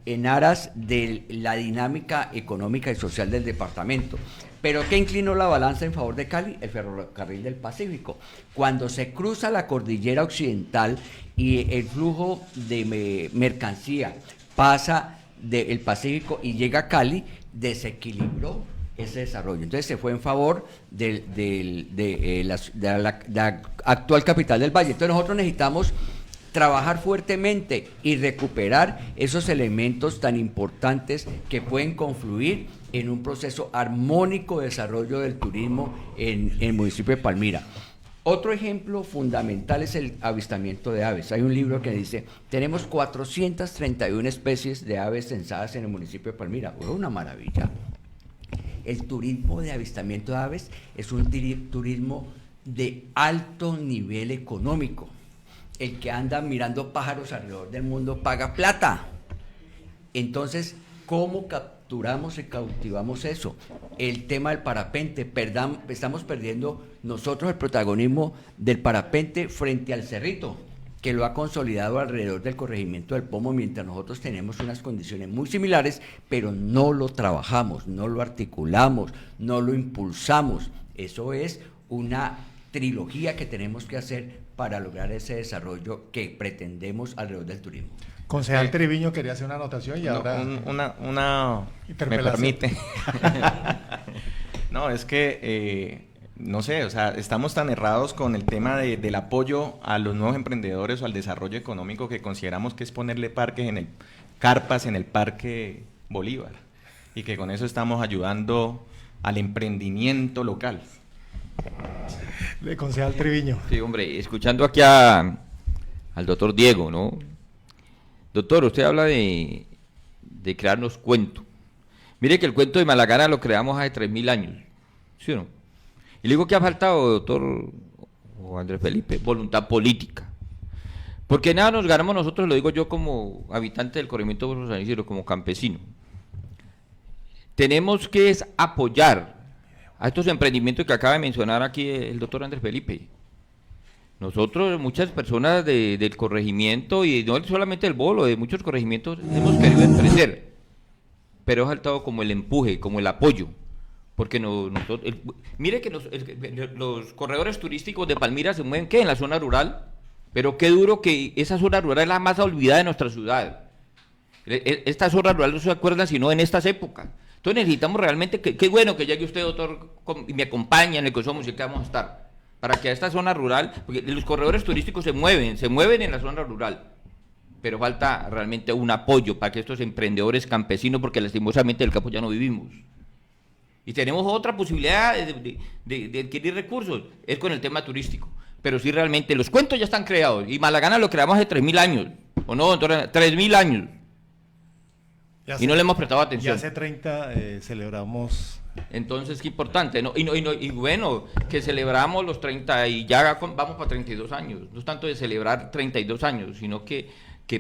en aras de la dinámica económica y social del departamento. ¿Pero qué inclinó la balanza en favor de Cali? El ferrocarril del Pacífico. Cuando se cruza la cordillera occidental y el flujo de mercancía pasa del Pacífico y llega a Cali, desequilibró ese desarrollo. Entonces se fue en favor de la actual capital del Valle. Entonces nosotros necesitamos trabajar fuertemente y recuperar esos elementos tan importantes que pueden confluir en un proceso armónico de desarrollo del turismo en el municipio de Palmira. Otro ejemplo fundamental es el avistamiento de aves. Hay un libro que dice, tenemos 431 especies de aves censadas en el municipio de Palmira. Una maravilla. El turismo de avistamiento de aves es un turismo de alto nivel económico. El que anda mirando pájaros alrededor del mundo paga plata. Entonces, ¿cómo capturamos y cautivamos eso? El tema del parapente, estamos perdiendo nosotros el protagonismo del parapente frente al cerrito, que lo ha consolidado alrededor del corregimiento del Pomo, mientras nosotros tenemos unas condiciones muy similares, pero no lo trabajamos, no lo articulamos, no lo impulsamos. Eso es una trilogía que tenemos que hacer para lograr ese desarrollo que pretendemos alrededor del turismo. Concejal Triviño quería hacer una anotación y ahora... me permite. No, es que, no sé, o sea, estamos tan errados con el tema del apoyo a los nuevos emprendedores o al desarrollo económico que consideramos que es ponerle carpas en el Parque Bolívar y que con eso estamos ayudando al emprendimiento local. De concejal Triviño. Sí, hombre, escuchando aquí al doctor Diego, ¿no? Doctor, usted habla de crearnos cuentos. Mire que el cuento de Malagana lo creamos hace 3.000 años, ¿sí o no? Y le digo que ha faltado, doctor o Andrés Felipe, voluntad política. Porque nada nos ganamos nosotros, lo digo yo como habitante del corregimiento de San Isidro, como campesino. Tenemos que apoyar a estos emprendimientos que acaba de mencionar aquí el doctor Andrés Felipe. Nosotros, muchas personas del corregimiento, y no solamente del Bolo, de muchos corregimientos, hemos querido emprender, pero ha faltado como el empuje, como el apoyo. Porque mire que los corredores turísticos de Palmira se mueven, ¿qué? En la zona rural, pero qué duro que esa zona rural es la más olvidada de nuestra ciudad. Esta zona rural no se acuerda sino en estas épocas. Entonces necesitamos realmente, qué bueno que llegue usted, doctor, y me acompañe en el Consejo Municipal que vamos a estar, para que a esta zona rural, porque los corredores turísticos se mueven en la zona rural, pero falta realmente un apoyo para que estos emprendedores campesinos, porque lastimosamente del campo ya no vivimos. Y tenemos otra posibilidad de adquirir recursos, es con el tema turístico. Pero sí realmente, los cuentos ya están creados, y Malagana lo creamos hace 3.000 años, ¿o no, doctor? 3.000 años. Y no le hemos prestado atención. Ya hace 30 celebramos. Entonces, qué importante, ¿no? Y bueno, que celebramos los 30 y ya vamos para 32 años. No es tanto de celebrar 32 años, sino que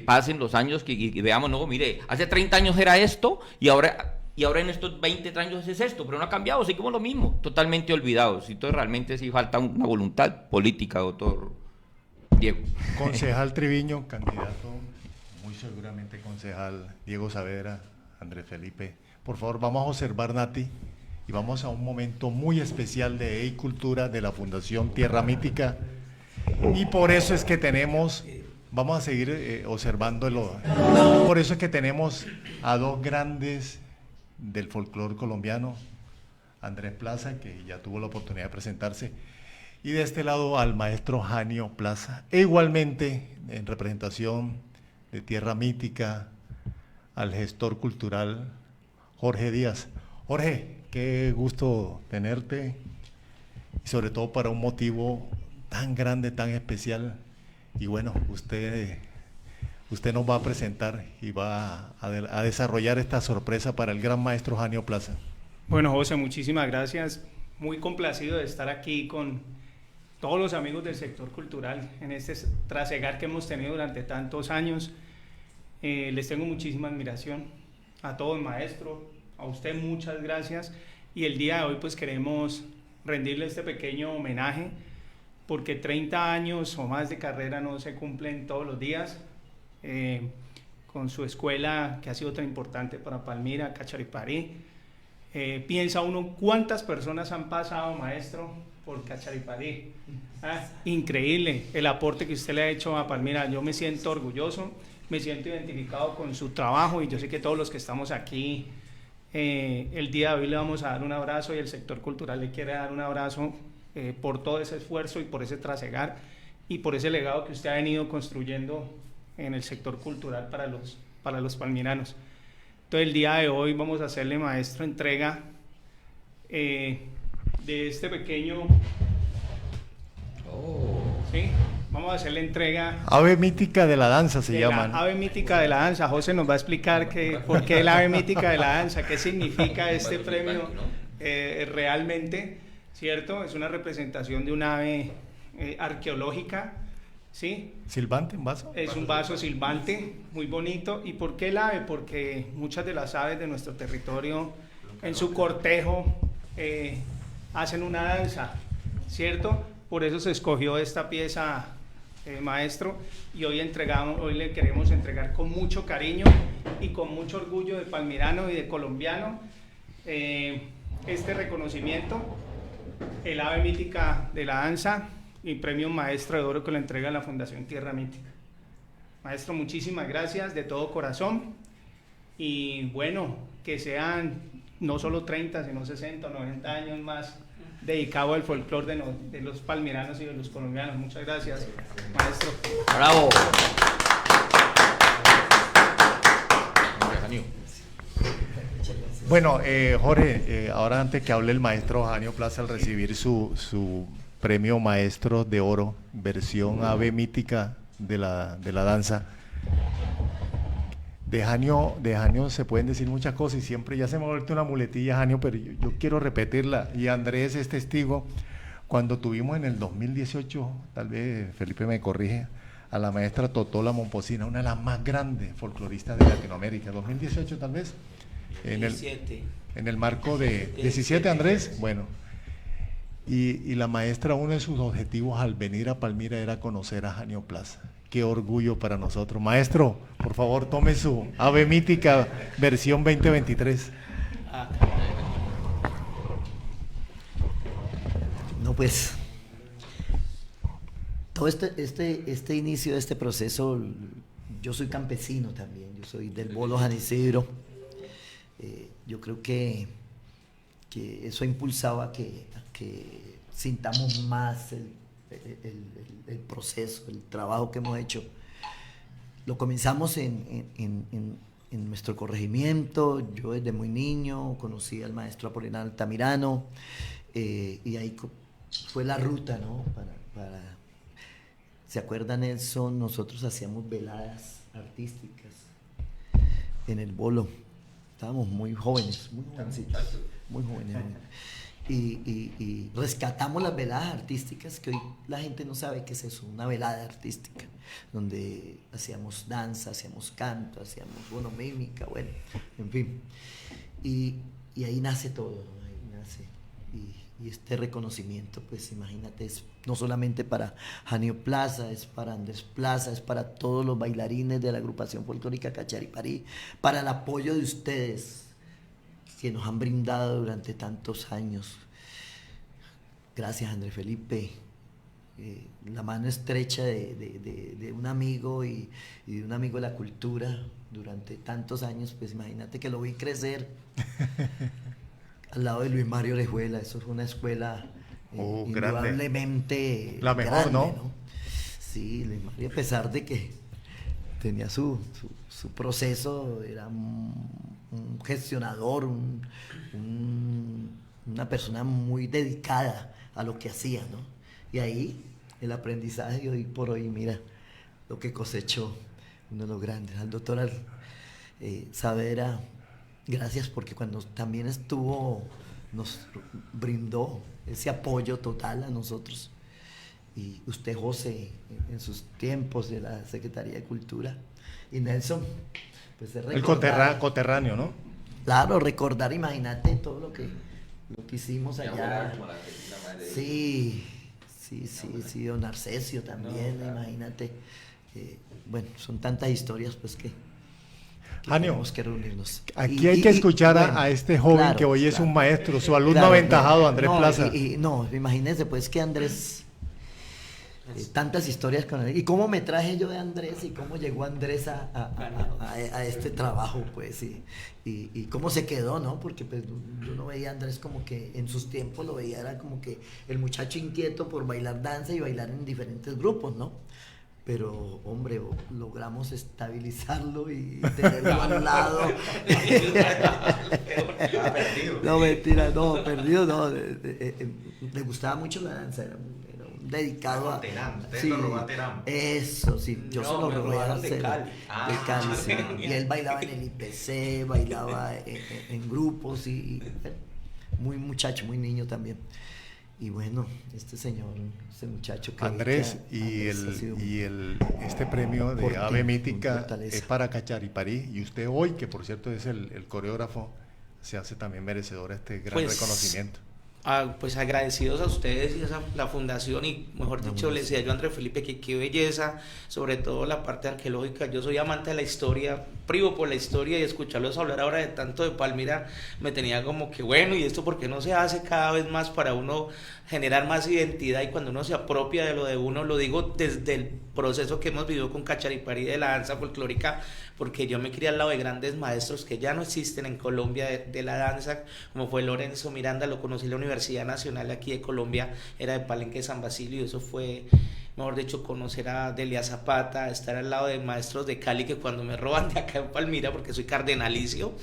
pasen los años y veamos, no, mire, hace 30 años era esto y ahora en estos 20 años es esto, pero no ha cambiado, seguimos lo mismo, totalmente olvidados. Entonces realmente sí falta una voluntad política, doctor Diego. Concejal Triviño, candidato, muy seguramente concejal Diego Saavedra, Andrés Felipe. Por favor, vamos a observar, Nati, y vamos a un momento muy especial de Eicultura de la Fundación Tierra Mítica, y por eso es que vamos a seguir observándolo, por eso es que tenemos a dos grandes del folclore colombiano, Andrés Plaza, que ya tuvo la oportunidad de presentarse, y de este lado al maestro Janio Plaza, e igualmente en representación de Tierra Mítica, al gestor cultural Jorge Díaz. Jorge, qué gusto tenerte, y sobre todo para un motivo tan grande, tan especial, y bueno, usted nos va a presentar y va a desarrollar esta sorpresa para el gran maestro Janio Plaza. Bueno, José, muchísimas gracias. Muy complacido de estar aquí con todos los amigos del sector cultural en este trasegar que hemos tenido durante tantos años. Les tengo muchísima admiración a todo el maestro, a usted muchas gracias, y el día de hoy pues queremos rendirle este pequeño homenaje porque 30 años o más de carrera no se cumplen todos los días. Con su escuela que ha sido tan importante para Palmira, Cachariparí. Piensa uno cuántas personas han pasado, maestro, por Cachariparí. Increíble el aporte que usted le ha hecho a Palmira. Yo me siento orgulloso, me siento identificado con su trabajo, y yo sé que todos los que estamos aquí el día de hoy le vamos a dar un abrazo, y el sector cultural le quiere dar un abrazo por todo ese esfuerzo y por ese trasegar y por ese legado que usted ha venido construyendo en el sector cultural para los palmiranos. Entonces el día de hoy vamos a hacerle, maestro, entrega de este pequeño... ¿sí? Vamos a hacerle entrega... Ave mítica de la danza se llama. Ave mítica de la danza. José nos va a explicar por qué el ave mítica de la danza, qué significa este premio realmente, ¿cierto? Es una representación de un ave arqueológica, ¿sí? ¿Silbante, un vaso? Es un vaso silbante, muy bonito. ¿Y por qué el ave? Porque muchas de las aves de nuestro territorio en su cortejo hacen una danza, ¿cierto? Por eso se escogió esta pieza, maestro, y hoy le queremos entregar con mucho cariño y con mucho orgullo de palmirano y de colombiano este reconocimiento, el ave mítica de la danza y premio Maestro de Oro que le entrega la Fundación Tierra Mítica. Maestro, muchísimas gracias de todo corazón, y bueno, que sean no solo 30, sino 60 o 90 años más dedicado al folclore de los palmiranos y de los colombianos. Muchas gracias, maestro. ¡Bravo! Bueno, Jorge, ahora antes que hable el maestro Janio Plaza al recibir su premio Maestro de Oro, versión ave mítica de la danza, de Janio se pueden decir muchas cosas y siempre ya se me ha vuelto una muletilla, Janio, pero yo quiero repetirla, y Andrés es testigo. Cuando tuvimos en el 2018, tal vez Felipe me corrige, a la maestra Totola Momposina, una de las más grandes folcloristas de Latinoamérica, 2018 tal vez, en el marco de 17, Andrés, bueno, y la maestra, uno de sus objetivos al venir a Palmira era conocer a Janio Plaza. Qué orgullo para nosotros. Maestro, por favor, tome su ave mítica versión 2023. No, pues, todo este inicio de este proceso, yo soy campesino también, yo soy del Bolo San Isidro. Yo creo que eso ha impulsado a que sintamos más el proceso, el trabajo que hemos hecho. Lo comenzamos en nuestro corregimiento. Yo desde muy niño conocí al maestro Apolinar Altamirano, y ahí fue la ruta, ¿no? ¿Se acuerdan, Nelson? Nosotros hacíamos veladas artísticas en el Bolo. Estábamos muy jóvenes, muy jovencitos, muy jóvenes. Y rescatamos las veladas artísticas, que hoy la gente no sabe qué es eso, una velada artística, donde hacíamos danza, hacíamos canto, hacíamos, bueno, mímica, bueno, en fin. Y ahí nace todo, ¿no? Ahí nace. Y este reconocimiento, pues imagínate, es no solamente para Janio Plaza, es para Andrés Plaza, es para todos los bailarines de la agrupación folclórica Cachariparí, para el apoyo de ustedes que nos han brindado durante tantos años. Gracias, Andrés Felipe. La mano estrecha de un amigo y de un amigo de la cultura durante tantos años, pues imagínate que lo vi crecer al lado de Luis Mario Orejuela. Eso fue una escuela indudablemente la mejor, grande, ¿no? Sí, Luis Mario, a pesar de que tenía su proceso, era un gestionador, una persona muy dedicada a lo que hacía, ¿no? Y ahí el aprendizaje hoy por hoy, mira lo que cosechó uno de los grandes. Al doctor Saavedra, gracias, porque cuando también estuvo, nos brindó ese apoyo total a nosotros. Y usted, José, en sus tiempos de la Secretaría de Cultura, y Nelson, pues es el coterráneo, ¿no? Claro, recordar, imagínate todo lo que hicimos allá. Sí, don Arcesio también, imagínate. Bueno, son tantas historias, pues que tenemos que reunirnos. Aquí hay que escuchar a este joven, claro, que hoy es un maestro, su alumno aventajado, Andrés Plaza. No, imagínense pues que Andrés, tantas historias con él, y cómo me traje yo de Andrés, y cómo llegó Andrés a este trabajo, pues, y cómo se quedó, ¿no? Porque pues yo no veía a Andrés como que en sus tiempos, lo veía, era como que el muchacho inquieto por bailar danza y bailar en diferentes grupos, ¿no? Pero, hombre, logramos estabilizarlo y tenerlo al lado. No, mentira, no, perdido, no. Le gustaba mucho la danza, era un dedicado a... Sí, lo robó a Terán. Eso, sí, yo se lo robé a hacer. De Cali, sí. Y él bailaba en el IPC, bailaba en grupos, y muy muchacho, muy niño también. Y bueno, este muchacho que... Andrés, este premio de Ave Mítica es para Cachariparí, y usted hoy, que por cierto es el coreógrafo, se hace también merecedor a este gran reconocimiento. Pues agradecidos a ustedes y a la fundación, y mejor dicho, le decía yo a Andrés Felipe que qué belleza, sobre todo la parte arqueológica. Yo soy amante de la historia, privo por la historia, y escucharlos hablar ahora de tanto de Palmira me tenía como que bueno, y esto por qué no se hace cada vez más para uno generar más identidad, y cuando uno se apropia de lo de uno, lo digo desde el proceso que hemos vivido con Cachariparí de la danza folclórica, porque yo me crié al lado de grandes maestros que ya no existen en Colombia de la danza, como fue Lorenzo Miranda, lo conocí en la Universidad Nacional aquí de Colombia, era de Palenque, San Basilio, y eso fue mejor dicho, conocer a Delia Zapata, estar al lado de maestros de Cali que cuando me roban de acá en Palmira, porque soy cardenalicio,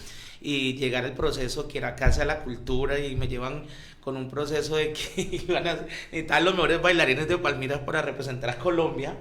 y llegar al proceso que era Casa de la Cultura y me llevan con un proceso de que iban a necesitar los mejores bailarines de Palmira para representar a Colombia.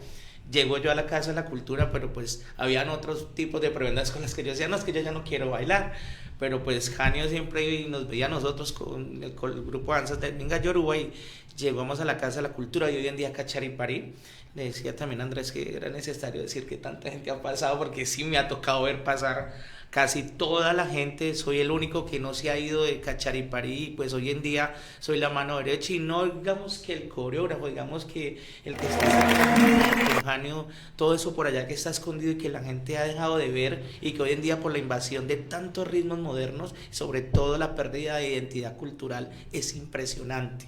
Llego yo a la Casa de la Cultura, pero pues habían otros tipos de prebendas con las que yo decía, no, es que yo ya no quiero bailar, pero pues Janio siempre nos veía a nosotros con el grupo de danzas de Minga Yoruba y llegamos a la Casa de la Cultura y hoy en día Cachariparí. Le decía también a Andrés que era necesario decir que tanta gente ha pasado, porque sí me ha tocado ver pasar casi toda la gente. Soy el único que no se ha ido de Cachariparí y pues hoy en día soy la mano derecha y no digamos que el coreógrafo, digamos que el que está Eugenio, todo eso por allá que está escondido y que la gente ha dejado de ver y que hoy en día por la invasión de tantos ritmos modernos, sobre todo la pérdida de identidad cultural, es impresionante.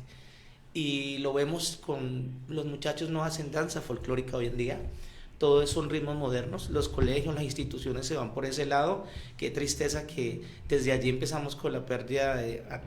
Y lo vemos con los muchachos, no hacen danza folclórica hoy en día, todos son ritmos modernos, los colegios, las instituciones se van por ese lado. Qué tristeza que desde allí empezamos con la pérdida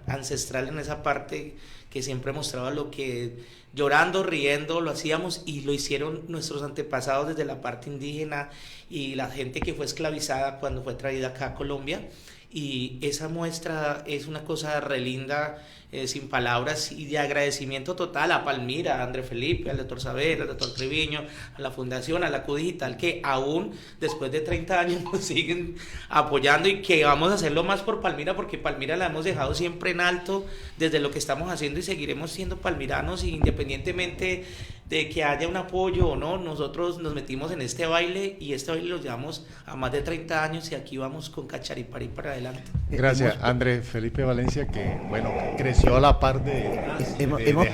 ancestral en esa parte que siempre mostraba lo que llorando, riendo, lo hacíamos y lo hicieron nuestros antepasados desde la parte indígena y la gente que fue esclavizada cuando fue traída acá a Colombia. Y esa muestra es una cosa re linda, sin palabras, y de agradecimiento total a Palmira, a André Felipe, al doctor Saavedra, al doctor Treviño, a la Fundación, a la Q Digital, que aún después de 30 años nos siguen apoyando y que vamos a hacerlo más por Palmira, porque Palmira la hemos dejado siempre en alto desde lo que estamos haciendo y seguiremos siendo palmiranos independientemente de que haya un apoyo o no. Nosotros nos metimos en este baile y este baile lo llevamos a más de 30 años y aquí vamos con Cachariparí para adelante. Gracias, André Felipe Valencia, que bueno, creció a la par de hemos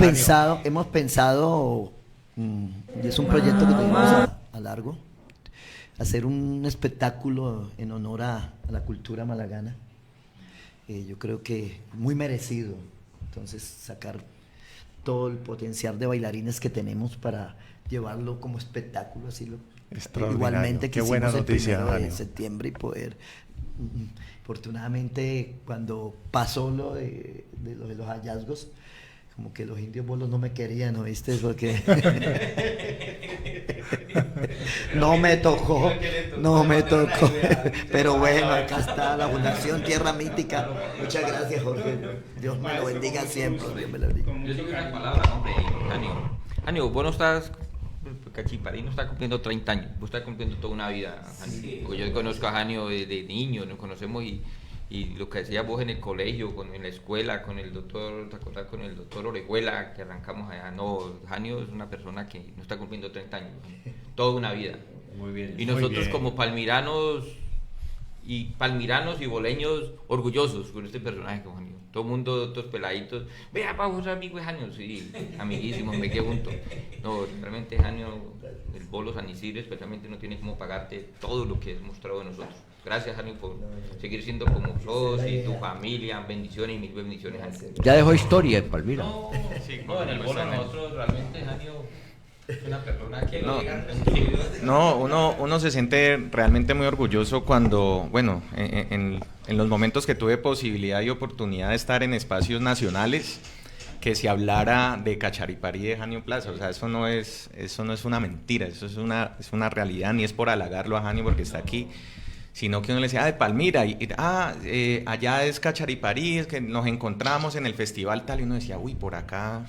pensado, y es un proyecto que tenemos a largo, hacer un espectáculo en honor a la cultura malagana. Yo creo que muy merecido. Entonces, sacar todo el potencial de bailarines que tenemos para llevarlo como espectáculo, así igualmente que hicimos el 1 de septiembre y poder, afortunadamente cuando pasó lo de los hallazgos, como que los indios bolos no me querían, ¿oíste? Porque no me tocó, pero bueno, acá está la Fundación Tierra Mítica. Muchas gracias, Jorge, Dios me lo bendiga siempre, Dios me lo bendiga. Yo tengo una palabra, hombre, Janio, vos no estás, Cachariparí no está cumpliendo 30 años, vos estás cumpliendo toda una vida, Janio. Sí. Yo conozco a Janio de niño, nos conocemos y lo que decías vos en el colegio, en la escuela, con el doctor, ¿te acordás? Con el doctor Orejuela, que arrancamos allá. No, Janio es una persona que no está cumpliendo 30 años, toda una vida. Muy bien. Y nosotros como palmiranos y boleños orgullosos con este personaje, con Janio. Todo el mundo, todos peladitos, vea, vamos amigo de Janio, sí, amiguísimos, me quedé junto. No, realmente Janio, el bolo San Isidro especialmente no tiene cómo pagarte todo lo que has mostrado de nosotros. Gracias, Janio, por seguir siendo como sos y tu familia. Bendiciones y mil bendiciones, Janio. Ya dejó historia en Palmira. No, sí, en el bolo nosotros realmente, Janio, es una persona que uno se siente realmente muy orgulloso cuando, bueno, en los momentos que tuve posibilidad y oportunidad de estar en espacios nacionales, que se hablara de Cachariparí de Janio Plaza. O sea, eso no es una mentira, eso es una realidad, ni es por halagarlo a Janio porque está aquí, sino que uno le decía, de Palmira, allá es Cachariparí, es que nos encontramos en el festival tal, y uno decía, uy, por acá,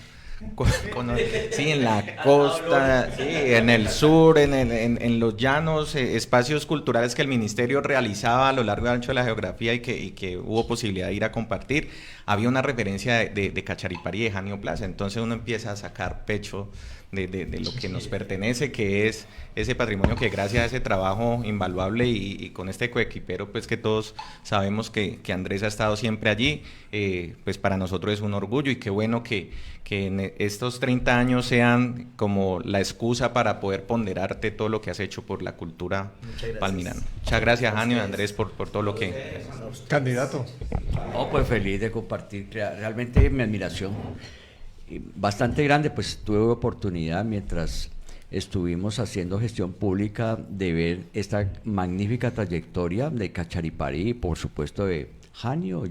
sí, en la costa, sí, en el sur, en los llanos, espacios culturales que el ministerio realizaba a lo largo y ancho de la geografía y que hubo posibilidad de ir a compartir, había una referencia de Cachariparí de Janio Plaza. Entonces uno empieza a sacar pecho de lo que nos pertenece, que es ese patrimonio que gracias a ese trabajo invaluable y con este coequipero, pues que todos sabemos que Andrés ha estado siempre allí, pues para nosotros es un orgullo, y qué bueno que en estos 30 años sean como la excusa para poder ponderarte todo lo que has hecho por la cultura palmirana. Muchas gracias, Janio y Andrés, por todo lo que... Candidato. Oh, pues feliz de compartir, realmente mi admiración bastante grande. Pues tuve oportunidad mientras estuvimos haciendo gestión pública de ver esta magnífica trayectoria de Cachariparí y por supuesto de Janio.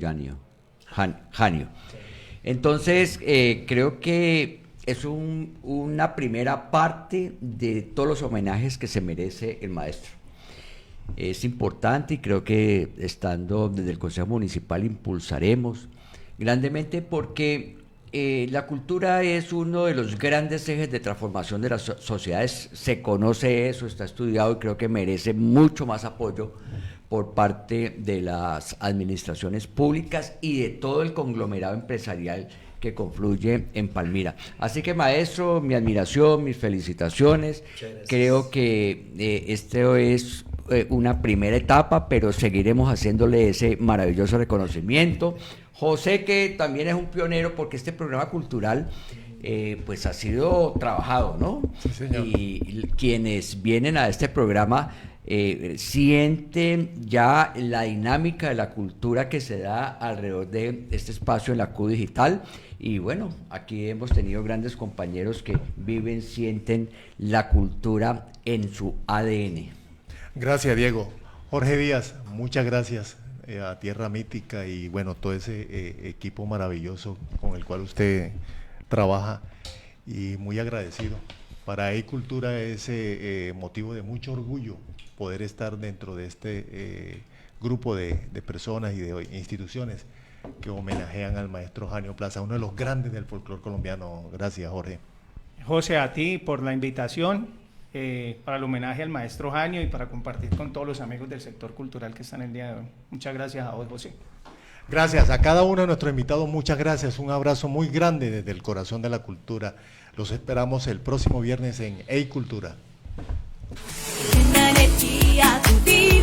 Entonces creo que es una primera parte de todos los homenajes que se merece el maestro. Es importante y creo que estando desde el Consejo Municipal impulsaremos grandemente porque la cultura es uno de los grandes ejes de transformación de las sociedades. Se conoce eso, está estudiado y creo que merece mucho más apoyo por parte de las administraciones públicas y de todo el conglomerado empresarial que confluye en Palmira. Así que, maestro, mi admiración, mis felicitaciones. Creo que esto es una primera etapa, pero seguiremos haciéndole ese maravilloso reconocimiento. José, que también es un pionero porque este programa cultural pues ha sido trabajado, ¿no? Sí, señor. Y quienes vienen a este programa sienten ya la dinámica de la cultura que se da alrededor de este espacio en la Q Digital. Y bueno, aquí hemos tenido grandes compañeros que viven, sienten la cultura en su ADN. Gracias, Diego. Jorge Díaz, muchas gracias a Tierra Mítica y bueno, todo ese equipo maravilloso con el cual usted trabaja y muy agradecido. Para E-Cultura es motivo de mucho orgullo poder estar dentro de este grupo de personas y de instituciones que homenajean al maestro Janio Plaza, uno de los grandes del folclore colombiano. Gracias, Jorge. José, a ti por la invitación para el homenaje al maestro Janio y para compartir con todos los amigos del sector cultural que están el día de hoy. Muchas gracias a vos, José. Gracias a cada uno de nuestros invitados, muchas gracias, un abrazo muy grande desde el corazón de la cultura. Los esperamos el próximo viernes en E-Cultura. Una energía divina.